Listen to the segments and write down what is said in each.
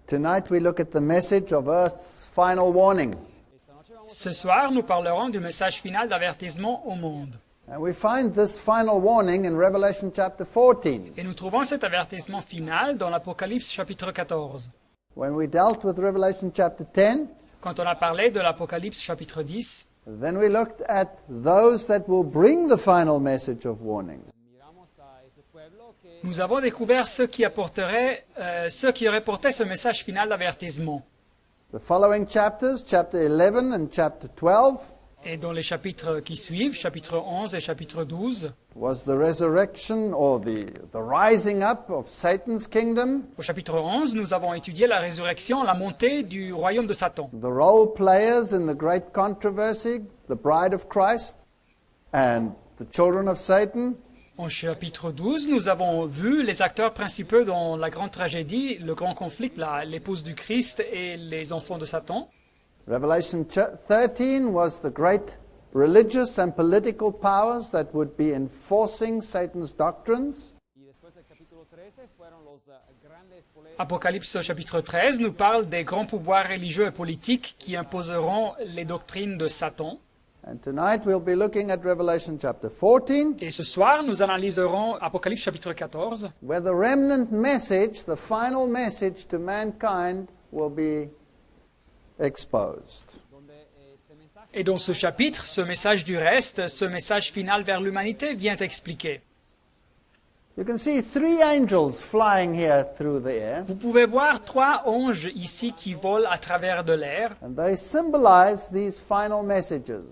Tonight we look at the message of Earth's final warning. Ce soir, nous parlerons du message final d'avertissement au monde. And we find this final warning in Revelation chapter 14. Et nous trouvons cet avertissement final dans l'Apocalypse chapitre 14. When we dealt with Revelation chapter 10, Quand on a parlé de l'Apocalypse chapitre 10, then we looked at those that will bring the final message of warning. nous avons découvert ceux qui auraient porté ce message final d'avertissement. The following chapters, chapter 11 and chapter 12, Et dans les chapitres qui suivent, chapitre 11 et chapitre 12, was the resurrection or the rising up of Satan's kingdom, au chapitre 11, nous avons étudié la résurrection, la montée du royaume de Satan. the role players in the great controversy, the bride of Christ and the children of Satan. En chapitre 12, nous avons vu les acteurs principaux dans la grande tragédie, le grand conflit, l'épouse du Christ et les enfants de Satan. Revelation 13 was the great religious and political powers that would be enforcing Satan's doctrines. Apocalypse chapitre 13 nous parle des grands pouvoirs religieux et politiques qui imposeront les doctrines de Satan. And tonight we'll be looking at Revelation chapter 14, Et ce soir, nous analyserons Apocalypse chapitre 14, where the remnant message, the final message to mankind, will be exposed. et dans ce chapitre, ce message du reste, ce message final vers l'humanité vient expliquer. You can see three angels flying here through the air, Vous pouvez voir 3 anges ici qui volent à travers de l'air. and they symbolize these final messages.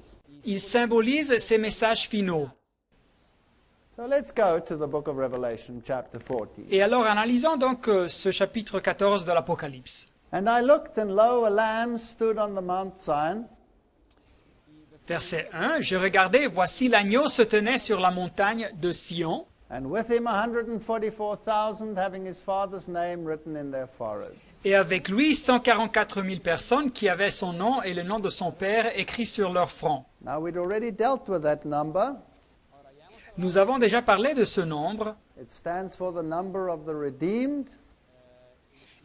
Ils symbolisent ces messages finaux. So let's go to the book of Revelation, chapter 14. Et alors, analysons donc ce chapitre 14 de l'Apocalypse. And I looked, and lo, a lamb stood on the Mount Zion, Verset 1, je regardais, voici l'agneau se tenait sur la montagne de Sion, and with him 144,000 having his father's name written in their foreheads. et avec lui 144 000 personnes qui avaient son nom et le nom de son père écrit sur leur front. Now, we'd already dealt with that number. Nous avons déjà parlé de ce nombre, It stands for the number of the redeemed.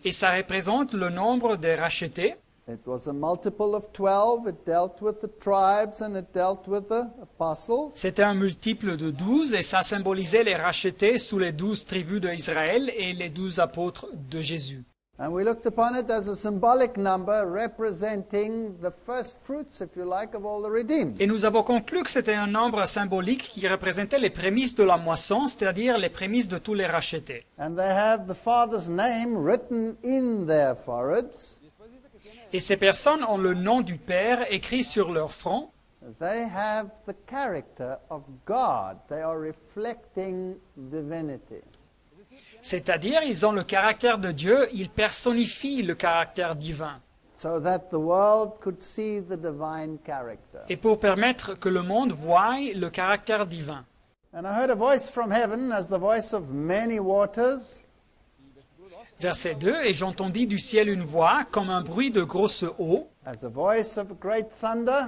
et ça représente le nombre des rachetés. It was a multiple of 12. It dealt with the tribes and it dealt with the apostles. C'était un multiple de 12, et ça symbolisait les rachetés sous les 12 tribus d'Israël et les 12 apôtres de Jésus. And we looked upon it as a symbolic number representing the first fruits, if you like, of all the redeemed. Et nous avons conclu que c'était un nombre symbolique qui représentait les prémices de la moisson, c'est-à-dire les prémices de tous les rachetés. And they have the Father's name written in their foreheads. Et ces personnes ont le nom du Père écrit sur leur front. They have the character of God. They are reflecting divinity. C'est-à-dire, ils ont le caractère de Dieu, ils personnifient le caractère divin. So that the world could see the divine character. Et pour permettre que le monde voie le caractère divin. And I heard a voice from heaven as the voice of many waters, Verset 2, et j'entendis du ciel une voix comme un bruit de grosse eau, as the voice of great thunder.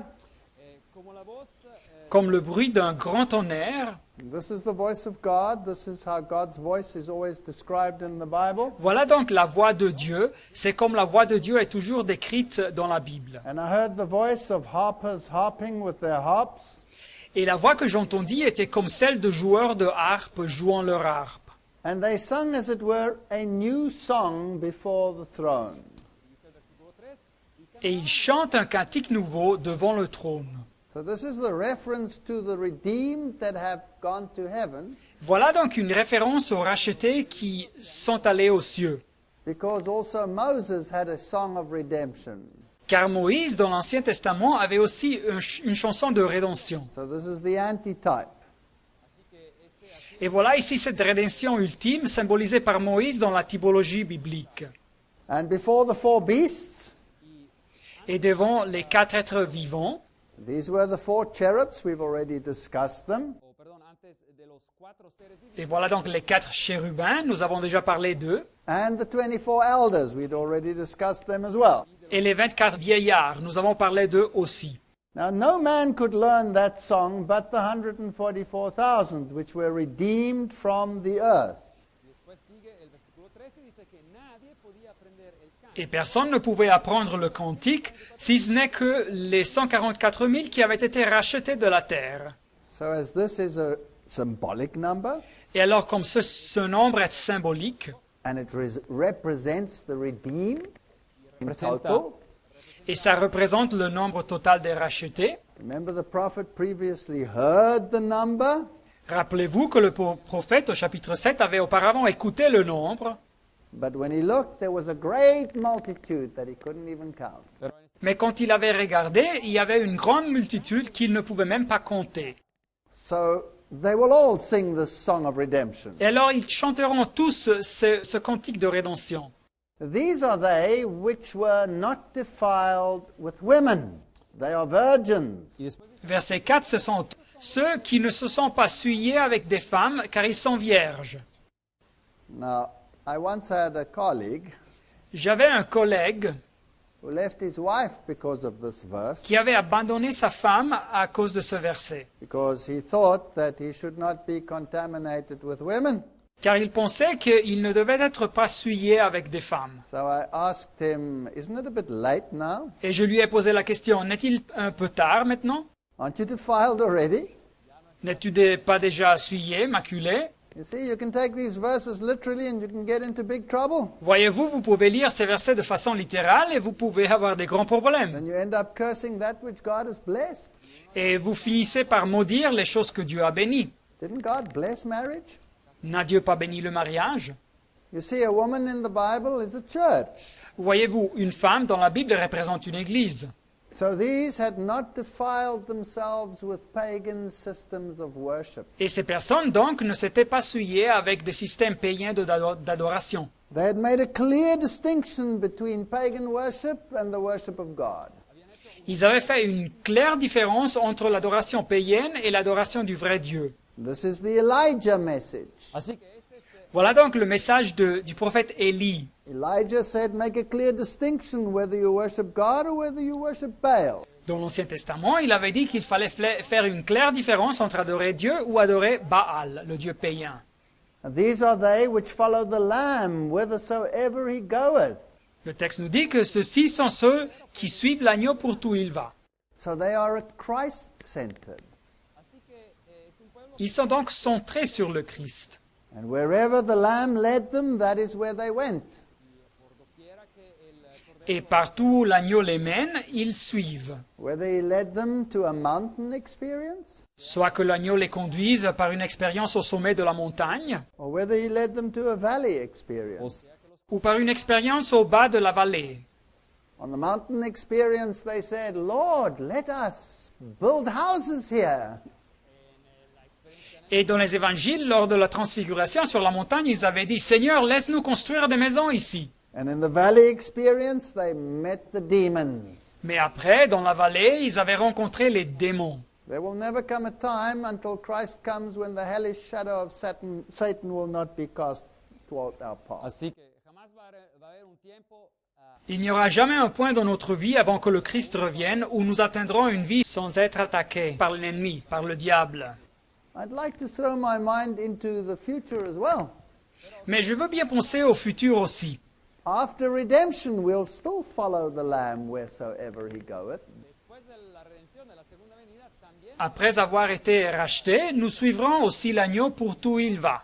comme le bruit d'un grand tonnerre. This is the voice of God. This is how God's voice is always described in the Bible. Voilà donc la voix de Dieu. C'est comme la voix de Dieu est toujours décrite dans la Bible. And I heard the voice of harpers harping with their harps. Et la voix que j'entendis était comme celle de joueurs de harpe jouant leur harpe. And they sung, as it were, a new song before the throne. Et ils chantent un cantique nouveau devant le trône. So this is the reference to the redeemed that have gone to heaven, Voilà donc une référence aux rachetés qui sont allés aux cieux. because also Moses had a song of redemption. Car Moïse, dans l'Ancien Testament, avait aussi une chanson de rédemption. So this is the antitype. Et voilà ici cette rédemption ultime symbolisée par Moïse dans la typologie biblique. And before the four beasts, Et devant les 4 êtres vivants, these were the four cherubs. We've already discussed them. et voilà donc les 4 chérubins, nous avons déjà parlé d'eux, And the 24 elders. We'd already discussed them as well. et les 24 vieillards, nous avons parlé d'eux aussi. Now, no man could learn that song but the 144,000, which were redeemed from the earth. Et personne ne pouvait apprendre le cantique, si ce n'est que les 144 000 qui avaient été rachetés de la terre. So as this is a symbolic number, Et alors, comme ce nombre est symbolique, and it represents the redeemed in total. et ça représente le nombre total des rachetés, Remember the prophet previously heard the number, rappelez-vous que le prophète au chapitre 7 avait auparavant écouté le nombre, but when he looked, there was a great multitude that he couldn't even count. mais quand il avait regardé, il y avait une grande multitude qu'il ne pouvait même pas compter. So they will all sing this song of redemption. Et alors ils chanteront tous ce cantique de rédemption. These are they which were not defiled with women. They are virgins. Verset 4, ce sont ceux qui ne se sont pas souillés avec des femmes, car ils sont vierges. Now, I once had a colleague J'avais un collègue who left his wife because of this verse, qui avait abandonné sa femme à cause de ce verset, because he thought that he should not be contaminated with women. car il pensait qu'il ne devait être pas souillé avec des femmes. So I asked him, isn't it a bit late now? Et je lui ai posé la question, n'est-il un peu tard maintenant? Aren't you defiled already? N'es-tu pas déjà souillé, maculé? You see, you can take these verses literally and you can get into big trouble. Voyez-vous, vous pouvez lire ces versets de façon littérale et vous pouvez avoir des grands problèmes. And you end up cursing that which God has blessed. Et vous finissez par maudire les choses que Dieu a bénies. Didn't God bless marriage? N'a Dieu pas béni le mariage? You see, a woman in the Bible is a church. Voyez-vous, une femme dans la Bible représente une église. So these had not defiled themselves with pagan systems of worship. Et ces personnes, donc, ne s'étaient pas souillées avec des systèmes païens d'adoration. They had made a clear distinction between pagan worship and the worship of God. Ils avaient fait une claire différence entre l'adoration païenne et l'adoration du vrai Dieu. This is the Elijah message. Voilà donc le message du prophète Élie. Elijah said, make a clear distinction whether you worship God or whether you worship Baal. Dans l'Ancien Testament, il avait dit qu'il fallait faire une claire différence entre adorer Dieu ou adorer Baal, le Dieu païen. And these are they which follow the Lamb whithersoever he goeth. Le texte nous dit que ceux-ci sont ceux qui suivent l'agneau pour tout il va. So they are Christ-centered. Ils sont donc centrés sur le Christ. And wherever the Lamb led them, that is where they went. Et partout où l'agneau les mène, ils suivent. Whether he led them to a mountain experience, Soit que l'agneau les conduise par une expérience au sommet de la montagne, or whether he led them to a valley experience. ou par une expérience au bas de la vallée. On the mountain experience, they said, Lord, let us build houses here. Et dans les évangiles, lors de la transfiguration sur la montagne, ils avaient dit, Seigneur, laisse-nous construire des maisons ici. And in the valley experience, they met the demons. Mais après, dans la vallée, ils avaient rencontré les démons. There will never come a time until Christ comes when the hellish shadow of Satan will not be cast toward our path. Así que jamás va a haber un tiempo Il n'y aura jamais un point dans notre vie avant que le Christ revienne où nous atteindrons une vie sans être attaqués par l'ennemi, par le diable. I'd like to throw my mind into the future as well. Mais je veux bien penser au futur aussi. After redemption, we'll still follow the Lamb wheresoever he goeth. después de la redención de la segunda venida también Après avoir été rachetés, nous suivrons aussi l'agneau pour tout où il va.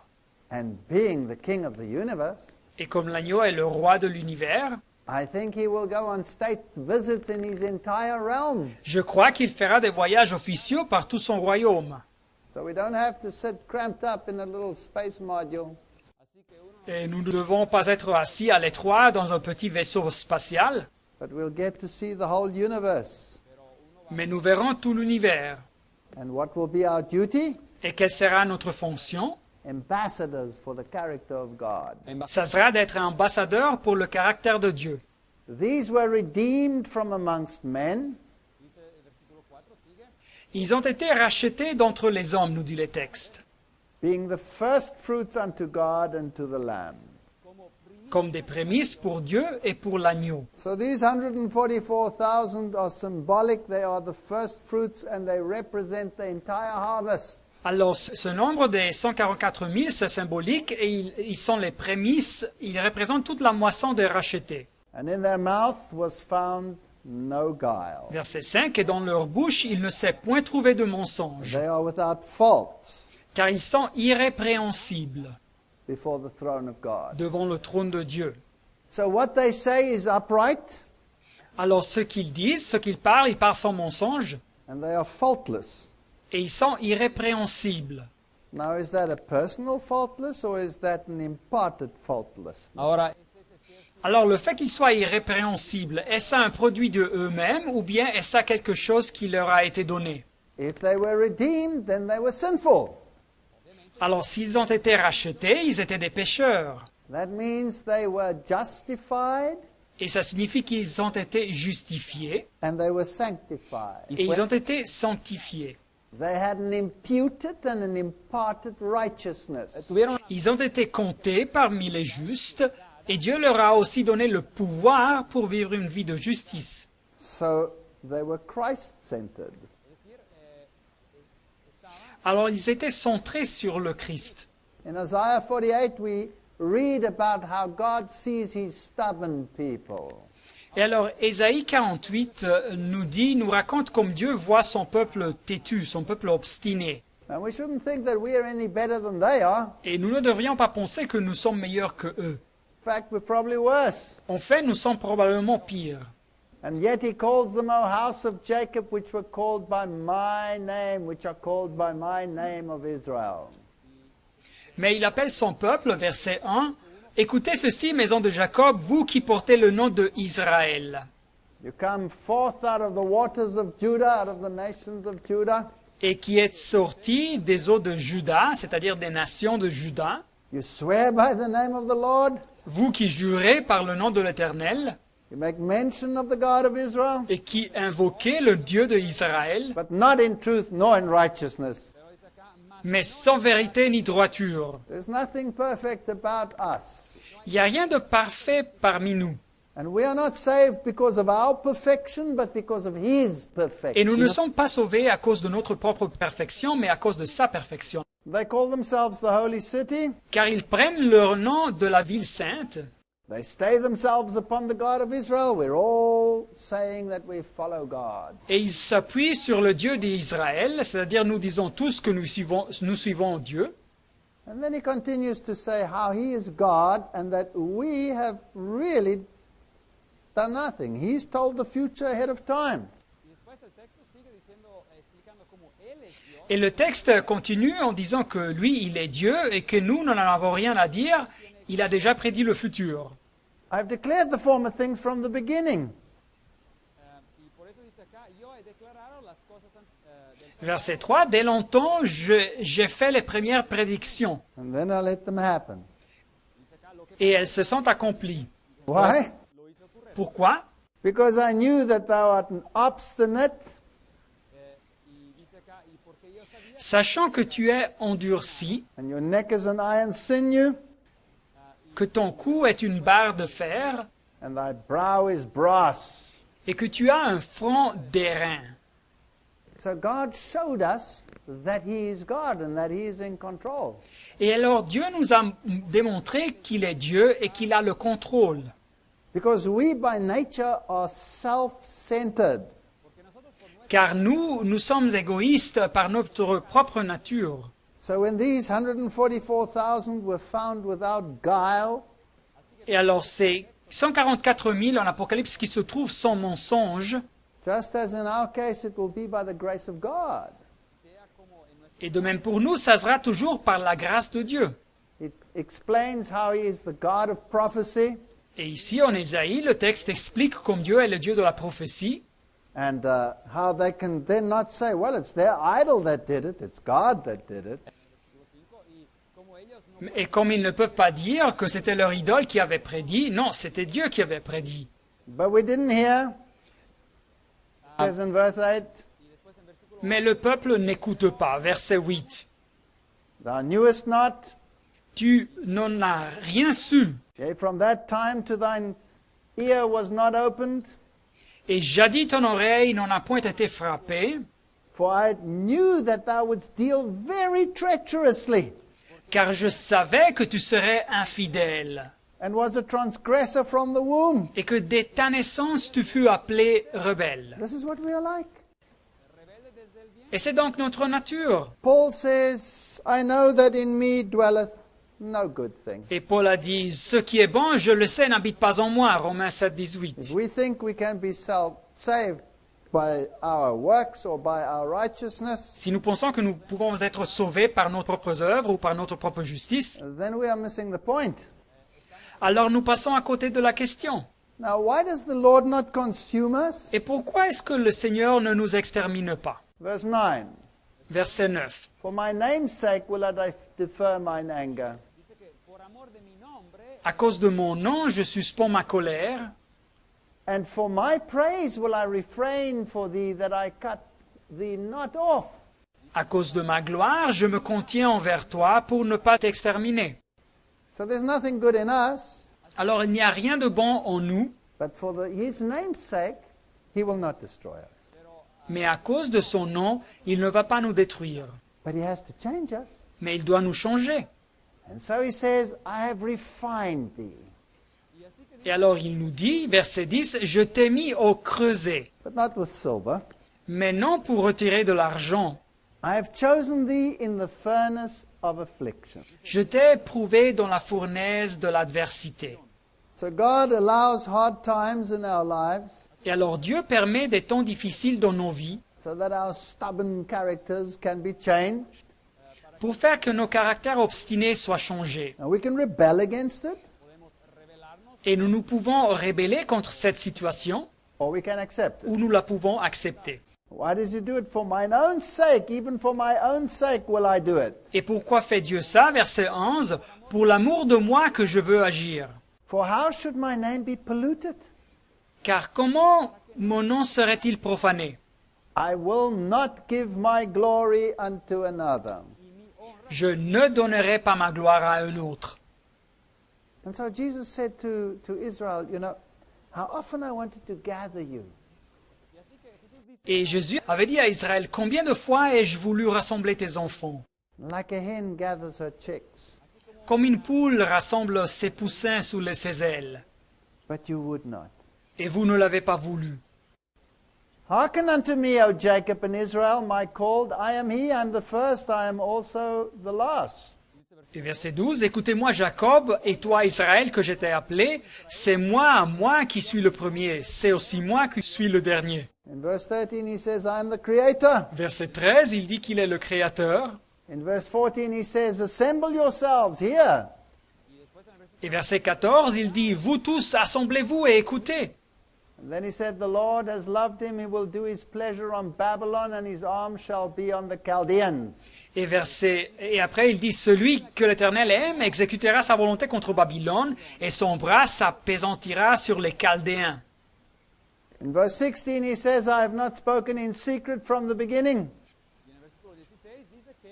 And being the King of the universe, Et comme l'agneau est le roi de l'univers, I think he will go on state visits in his entire realm. je crois qu'il fera des voyages officieux par tout son royaume. So we don't have to sit cramped up in a little space module. Et nous ne devons pas être assis à l'étroit dans un petit vaisseau spatial, But we'll get to see the whole universe. mais nous verrons tout l'univers. And what will be our duty? Et quelle sera notre fonction? Ambassadors for the character of God. Ça sera d'être ambassadeur pour le caractère de Dieu. These were redeemed from amongst men, Ils ont été rachetés d'entre les hommes, nous dit le texte, being the first fruits unto God and to the Lamb. comme des prémices pour Dieu et pour l'agneau. So these 144,000 are symbolic. They are the first fruits and they represent the entire harvest. Alors, ce nombre des 144 000, c'est symbolique et ils sont les prémices, ils représentent toute la moisson des rachetés. And in their mouth was found no guile. Verset 5, et dans leur bouche, il ne s'est point trouvé de mensonge, They are without fault car ils sont irrépréhensibles before the throne of God. devant le trône de Dieu. So what they say is upright, Alors, ce qu'ils disent, ce qu'ils parlent, ils parlent sans mensonge and they are faultless. et ils sont irrépréhensibles. Now, is that a personal faultless or is that an imparted faultless? Ahora, Alors, le fait qu'ils soient irrépréhensibles, est-ce un produit de eux-mêmes ou bien est-ce ça quelque chose qui leur a été donné? If they were redeemed, then they were sinful. Alors, s'ils ont été rachetés, ils étaient des pécheurs. That means they were justified Et ça signifie qu'ils ont été justifiés and they were sanctified. et ils ont été sanctifiés. They had an imputed and an imparted righteousness. tuvieron Ils ont été comptés parmi les justes et Dieu leur a aussi donné le pouvoir pour vivre une vie de justice. So they were Christ-centered. Alors, ils étaient centrés sur le Christ. In Isaiah 48, we read about how God sees his stubborn people. Et alors, Ésaïe 48 nous raconte comme Dieu voit son peuple têtu, son peuple obstiné. And we shouldn't think that we are any better than they are. Et nous ne devrions pas penser que nous sommes meilleurs que eux. In fact, we're probably worse. En fait, nous sommes probablement pires. And yet he calls them, O house of Jacob, which were called by my name, which are called by my name of Israel. Mais il appelle son peuple, verset 1, « Écoutez ceci, maison de Jacob, vous qui portez le nom de Israël. You come forth out of the waters of Judah, out of the nations of Judah. Et qui êtes sortis des eaux de Juda, c'est-à-dire des nations de Juda, You swear by the name of the Lord. vous qui jurez par le nom de l'Éternel, You make mention of the God of Israel, et qui invoquez le Dieu de Israël, but not in truth nor in righteousness. mais sans vérité ni droiture. There's nothing perfect about us. Il n'y a rien de parfait parmi nous. And we are not saved because of our perfection, but because of his Et nous ne perfection. sommes pas sauvés à cause de notre propre perfection, mais à cause de sa perfection. They call themselves the holy city. Car ils prennent leur nom de la ville sainte, They stay themselves upon the God of Israel. We're all saying that we follow God. et ils s'appuient sur le Dieu d'Israël, c'est-à-dire nous disons tous que nous suivons Dieu. And then he continues to say how he is God and that we have really done nothing. He's told the future ahead of time. y después el texto sigue diciendo, explicando cómo él es Dios. Et le texte continue en disant que lui, il est Dieu et que nous n'en avons rien à dire. Il a déjà prédit le futur. I've declared the former things from the beginning. Y por eso dice acá, yo he declarado las cosas del Verset 3, dès longtemps, j'ai fait les premières prédictions And then I let them happen. et elles se sont accomplies. Why? Pourquoi? Because I knew that thou art an obstinate, y dice acá, y porque yo sabía Sachant que tu es endurci, and your neck is an iron sinew, que ton cou est une barre de fer and thy brow is brass. et que tu as un front d'airain. So God showed us that he is God and that he is in control. Et alors Dieu nous a démontré qu'il est Dieu et qu'il a le contrôle. Because we by nature are self-centered. Car nous sommes égoïstes par notre propre nature. So when these 144,000 were found without guile, Et alors c'est 144 000 en Apocalypse qui se trouvent sans mensonge. just as in our case it will be by the grace of God. Et de même pour nous, ça sera toujours par la grâce de Dieu. It explains how he is the God of prophecy Et ici en Ésaïe, le texte explique comme Dieu est le Dieu de la prophétie. and how they can then not say, well, it's their idol that did it, it's God that did it. Et comme ils ne peuvent pas dire que c'était leur idole qui avait prédit, non, c'était Dieu qui avait prédit. But we didn't hear. It says in verse 8, Mais le peuple n'écoute pas. Verset 8. thou knewest not, Tu n'en as rien su. yea, from that time to thine ear was not opened, Et jadis ton oreille n'en a point été frappée. For I knew that thou wouldst deal very treacherously, car je savais que tu serais infidèle, and was a transgressor from the womb. et que dès ta naissance tu fus appelé rebelle. This is what we are like. Et c'est donc notre nature. Paul says, I know that in me dwelleth no good thing. Et Paul a dit, ce qui est bon, je le sais, n'habite pas en moi. Romains 7, 18. If we think we can be saved by our works or by our righteousness, Si nous pensons que nous pouvons être sauvés par nos propres œuvres ou par notre propre justice, then we are missing the point. alors nous passons à côté de la question. Now, why does the Lord not consume us? Et pourquoi est-ce que le Seigneur ne nous extermine pas? Verse 9. Verset 9. For my name's sake will I defer mine anger. Dice que por amor de mi nombre, À cause de mon nom, je suspends ma colère, And for my praise will I refrain for thee, that I cut thee not off. à cause de ma gloire, je me contiens envers toi pour ne pas t'exterminer. So there's nothing good in us, Alors il n'y a rien de bon en nous, but for his name's sake, he will not destroy us. mais à cause de son nom, il ne va pas nous détruire. But he has to change us. Mais il doit nous changer. And so he says, I have refined thee, Et alors il nous dit, verset 10, « Je t'ai mis au creuset, but not with silver. mais non pour retirer de l'argent. I have chosen thee in the furnace of affliction. Je t'ai éprouvé dans la fournaise de l'adversité. » So God allows hard times in our lives Et alors Dieu permet des temps difficiles dans nos vies so that our stubborn characters can be changed. pour faire que nos caractères obstinés soient changés. And we can rebel against it, Et nous pouvons rébeller contre cette situation or we can accept it. ou nous la pouvons accepter. Why does he do it? For mine own sake, even for my own sake will I do it. Et pourquoi fait Dieu ça? Verset 11, « Pour l'amour de moi que je veux agir. For how should my name be polluted? Car comment mon nom serait-il profané? I will not give my glory unto another. Je ne donnerai pas ma gloire à un autre. » And so Jesus said to Israel, you know, how often I wanted to gather you. Et Jésus avait dit à Israël, « Combien de fois ai-je voulu rassembler tes enfants? Like a hen gathers her chicks, Comme une poule rassemble ses poussins sous ses ailes. but you would not. Et vous ne l'avez pas voulu. Hearken unto me, O Jacob and Israel, my called. I am he, I am the first, I am also the last. Et verset 12, « Écoutez-moi Jacob, et toi Israël que je t'ai appelé, c'est moi qui suis le premier, c'est aussi moi qui suis le dernier. » In verse 13 he says, I am the creator. Verset 13, il dit qu'il est le Créateur. In verse 14 he says, assemble yourselves here. Et verset 14, il dit, « Vous tous, assemblez-vous et écoutez. » And then he said, the Lord has loved him, he will do his pleasure on Babylon, and his arm shall be on the Chaldeans. Et après, il dit, « Celui que l'Éternel aime exécutera sa volonté contre Babylone, et son bras s'appesantira sur les Chaldéens. » In verse 16 he says, I have not spoken in secret from the beginning. y en el versículo 16 dice que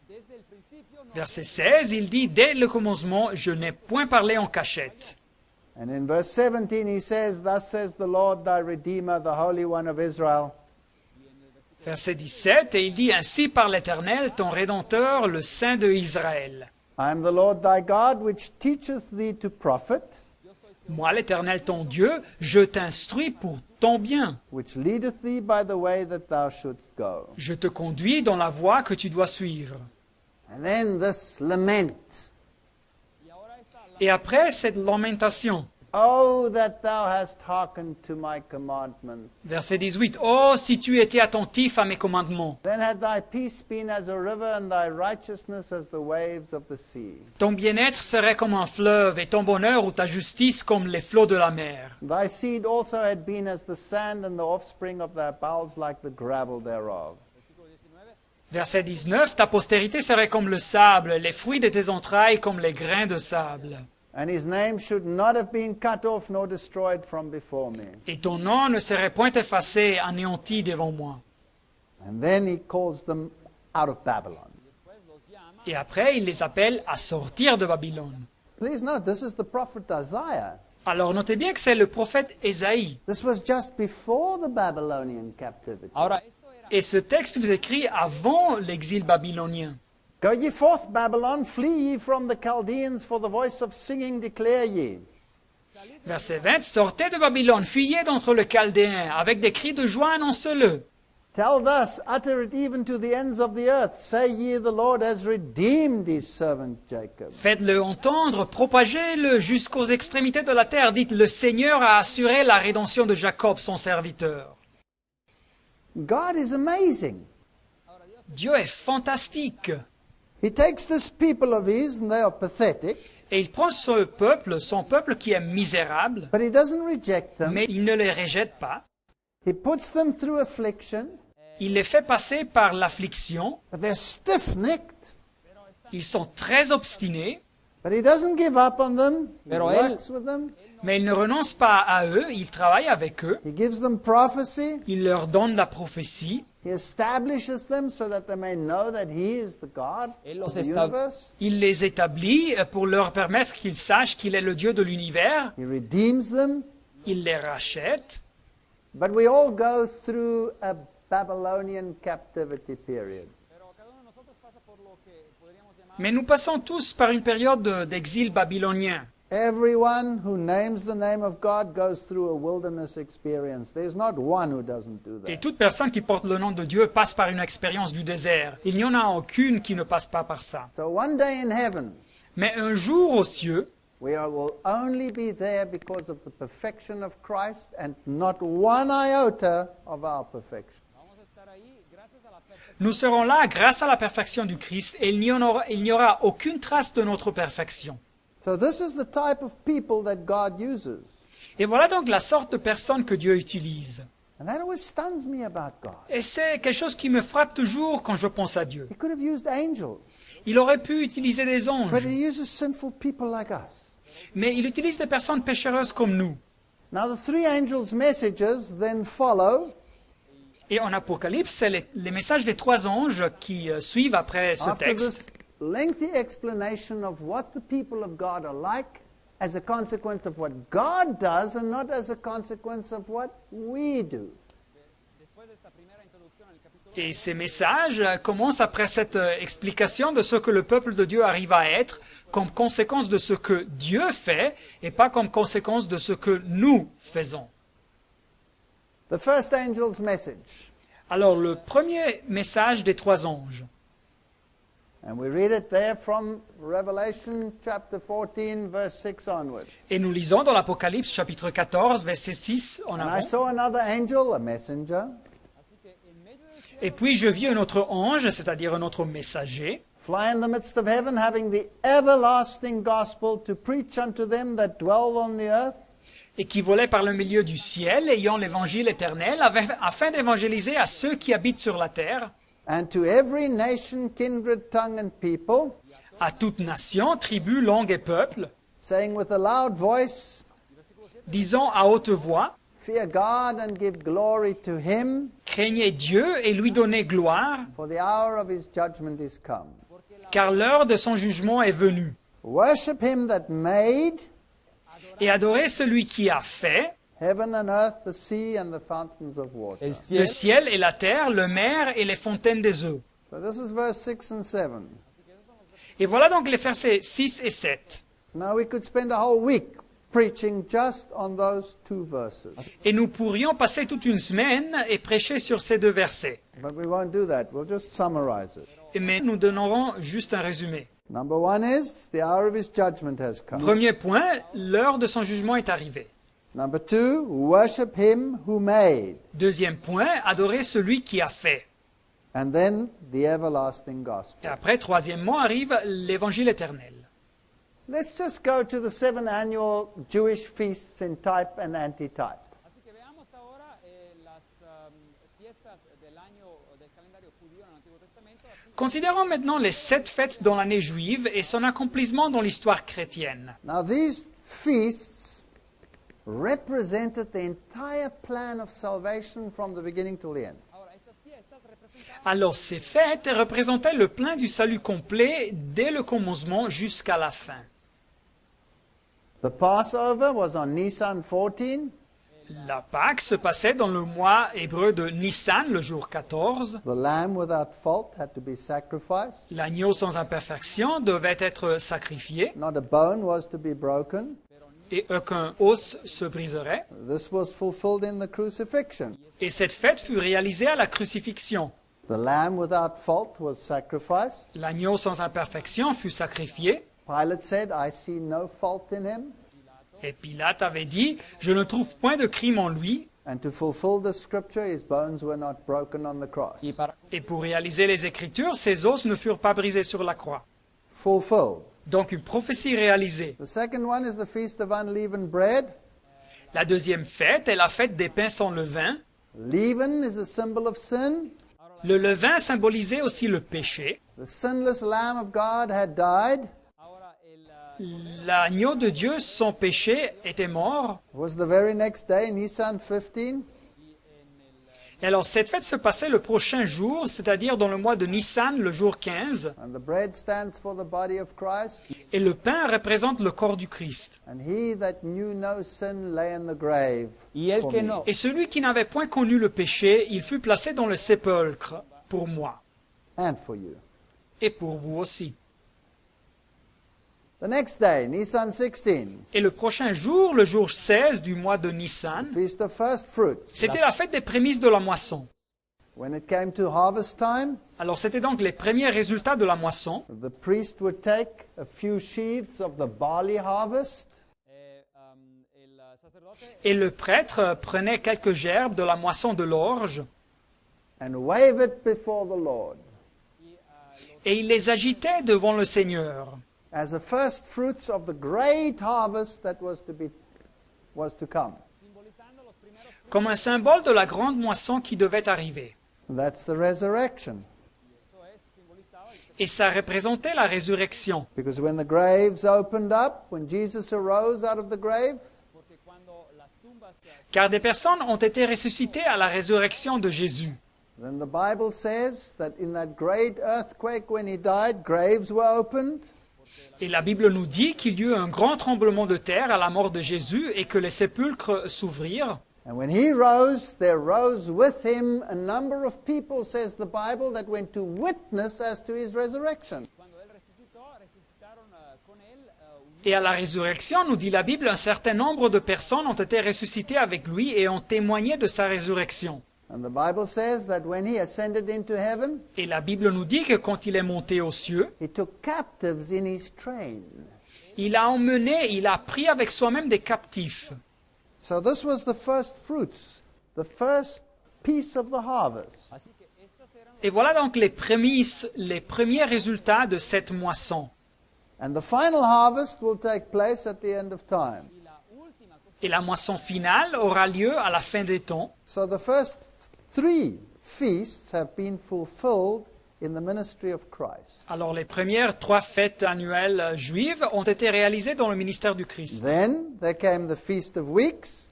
desde el principio no Verset 16, il dit, « Dès le commencement, je n'ai point parlé en cachette. » And in verse 17 he says, thus says the Lord thy Redeemer, the Holy One of Israel. Verset 17, et il dit, « Ainsi par l'Éternel, ton Rédempteur, le Saint de Israël. I am the Lord thy God, which teacheth thee to profit, Moi, l'Éternel, ton Dieu, je t'instruis pour ton bien. which leadeth thee by the way that thou shouldst go. Je te conduis dans la voie que tu dois suivre. » And then this lament. Et après cette lamentation, Oh, that thou hast hearkened to my commandments. verset 18, « Oh, si tu étais attentif à mes commandements, Then had thy peace been as a river, and thy righteousness as the waves of the sea. ton bien-être serait comme un fleuve, et ton bonheur ou ta justice comme les flots de la mer. Thy seed also had been as the sand, and the offspring of thy bowels like the gravel thereof. Verset 19, « Ta postérité serait comme le sable, les fruits de tes entrailles comme les grains de sable. And his name should not have been cut off nor destroyed from before me. Et ton nom ne serait point effacé, anéanti devant moi. » And then he calls them out of Babylon. Et après, il les appelle à sortir de Babylone. Please note, this is the prophet Isaiah. Alors notez bien que c'est le prophète Ésaïe. This was just before the Babylonian captivity. Ahora, esto era Et ce texte fut écrit avant l'exil babylonien. Go ye forth, Babylon, flee ye from the Chaldeans, for the voice of singing declare ye. Verset 20, sortez de Babylone, fuyez d'entre le Chaldéen, avec des cris de joie annoncez-le. Tell thus, utter it even to the ends of the earth. Say ye, the Lord has redeemed his servant Jacob. Faites-le entendre, propagez-le jusqu'aux extrémités de la terre. Dites, le Seigneur a assuré la rédemption de Jacob, son serviteur. God is amazing. Dieu est fantastique. He takes this people of his, and they are pathetic, Et il prend son peuple qui est misérable, but he doesn't reject them. mais il ne les rejette pas. He puts them through affliction, Il les fait passer par l'affliction. but they're stiff-necked. Ils sont très obstinés, But he doesn't give up on them. He Pero works with them. mais il ne renonce pas à eux. Il travaille avec eux. He gives them prophecy. Il leur donne la prophétie. He establishes them so that they may know that he is the God Él of los the estab- universe. Il les établit pour leur permettre qu'ils sachent qu'il est le Dieu de l'univers. He redeems them. Il les rachète. But we all go through a Babylonian captivity period. Pero cada uno de nosotros pasa por lo que podríamos llamar Mais nous passons tous par une période d'exil babylonien. Everyone who names the name of God goes through a wilderness experience. There's not one who doesn't do Et that. toute personne qui porte le nom de Dieu passe par une expérience du désert. Il n'y en a aucune qui ne passe pas par ça. So one day in heaven, Mais un jour aux cieux, will only be there because of the perfection of Christ and not one iota of our perfection. vamos a estar ahí gracias a la perfección. nous serons là grâce à la perfection du Christ et il n'y aura aucune trace de notre perfection. So this is the type of people that God uses. Et voilà donc la sorte de personne que Dieu utilise. And that always stuns me about God. Et c'est quelque chose qui me frappe toujours quand je pense à Dieu. He could have used angels, Il aurait pu utiliser des anges, but he uses sinful people like us. mais il utilise des personnes péchereuses comme nous. Now the three angels' messages then follow Et en Apocalypse, c'est les messages des trois anges qui suivent après ce after texte. this lengthy explanation of what the people of God are like as a consequence of what God does and not as a consequence of what we do. Después de esta primera introducción al capítulo, Et ces messages commencent après cette explication de ce que le peuple de Dieu arrive à être comme conséquence de ce que Dieu fait et pas comme conséquence de ce que nous faisons. The first angel's message, Alors, le premier message des trois anges, and we read it there from Revelation chapter 14, verse 6 onwards. et nous lisons dans l'Apocalypse chapitre 14, verset 6 en And I avant. saw another angel, a messenger, así que en medio del cielo Et puis je vis un autre ange, c'est-à-dire un autre messager, fly in the midst of heaven, having the everlasting gospel to preach unto them that dwell on the earth, et qui volait par le milieu du ciel, ayant l'évangile éternel, afin d'évangéliser à ceux qui habitent sur la terre, and to every nation, kindred, tongue, and people, à toute nation, tribu, langue et peuple, saying with a loud voice, disant à haute voix, Fear God and give glory to him, craignez Dieu et lui donnez gloire, for the hour of his judgment is come. car l'heure de son jugement est venue. Worship him that made Et adorez celui qui a fait heaven and earth, the sea, and the fountains of water. el le cielo, ciel et la terre, le mer et les fontaines des eaux. So this is verse 6 and 7. Et voilà donc les versets 6 et 7. Now we could spend a whole week preaching just on those two verses. Et nous pourrions passer toute une semaine et prêcher sur ces deux versets. But we won't do that. We'll just summarize it. Mais nous donnerons juste un résumé. Number one is the hour of his judgment has come. Premier point, l'heure de son jugement est arrivée. Number two, worship him who made. Deuxième point, adorer celui qui a fait. And then the everlasting Et gospel. après, troisièmement, arrive l'évangile éternel. Let's just go to the 7 annual Jewish feasts in type and antitype. así que veamos ahora las fiestas del año del calendario judío en el Antiguo Testamento, así Considérons maintenant les 7 fêtes dans l'année juive et son accomplissement dans l'histoire chrétienne. Now these feasts represented the entire plan of salvation from the beginning till the end. ahora estas fiestas representan Alors, ces fêtes représentaient le plein du salut complet dès le commencement jusqu'à la fin. The Passover was on Nisan 14. La Pâque se passait dans le mois hébreu de Nissan, le jour 14. The lamb without fault had to be sacrificed. L'agneau sans imperfection devait être sacrifié Not a bone was to be broken. et aucun os se briserait. This was fulfilled in the crucifixion. Et cette fête fut réalisée à la crucifixion. The lamb without fault was sacrificed. L'agneau sans imperfection fut sacrifié. Pilate said, I see no fault in him. Et Pilate avait dit, « Je ne trouve point de crime en lui. And to fulfill the scripture, his bones were not broken on the cross. Y para, » Et pour réaliser les Écritures, ses os ne furent pas brisés sur la croix. Fulfilled. Donc une prophétie réalisée. The second one is the Feast of Unleavened Bread. La deuxième fête est la fête des pains sans levain. Leaven is a symbol of sin. Le levain symbolisait aussi le péché. The sinless Lamb of God had died. ahora el, L'agneau de Dieu, sans péché, était mort. It was the very next day, Nisan 15. Et alors cette fête se passait le prochain jour, c'est-à-dire dans le mois de Nissan, le jour 15. And the bread stands for the body of Christ. Et le pain représente le corps du Christ. And he that knew no sin lay in the grave. y el for que me. no, Et celui qui n'avait point connu le péché, il fut placé dans le sépulcre pour moi And for you. et pour vous aussi. The next day, Nisan 16. Et le prochain jour, le jour 16 du mois de Nissan, Feast of First Fruits. c'était la fête des prémices de la moisson. When it came to harvest time, Alors c'était donc les premiers résultats de la moisson. the priest would take a few sheaths of the barley harvest el sacerdote Et le prêtre prenait quelques gerbes de la moisson de l'orge and wave it before the Lord et il les agitait devant le Seigneur as the first fruits of the great harvest that was to come. simbolizando los primeros frutos. comme un symbole de la grande moisson qui devait arriver. That's the resurrection. Eso es, simbolizaba el Et ça représentait la résurrection. Because when the graves opened up, when Jesus arose out of the grave, porque cuando las tumbas se Car des personnes ont été ressuscitées à la résurrection de Jésus. then the Bible says that in that great earthquake when he died, graves were opened. Et la Bible nous dit qu'il y eut un grand tremblement de terre à la mort de Jésus et que les sépulcres s'ouvrirent. And when he rose, there rose with him a number of people, says the Bible, that went to witness as to his resurrection. Cuando él resucitó, resucitaron con él Et à la résurrection, nous dit la Bible, un certain nombre de personnes ont été ressuscitées avec lui et ont témoigné de sa résurrection. And the Bible says that when he ascended into heaven, Et la Bible nous dit que quand il est monté aux cieux, he took captives in his train. il a emmené, il a pris avec soi-même des captifs. So this was the first fruits, the first piece of the harvest. Así que estas eran Et voilà donc les prémices, les premiers résultats de cette moisson. And the final harvest will take place at the end of time. y la última cosa. Et la moisson finale aura lieu à la fin des temps. So the first 3 feasts have been fulfilled in the ministry of Christ. Alors les premières 3 fêtes annuelles juives ont été réalisées dans le ministère du Christ. Then there came the Feast of Weeks,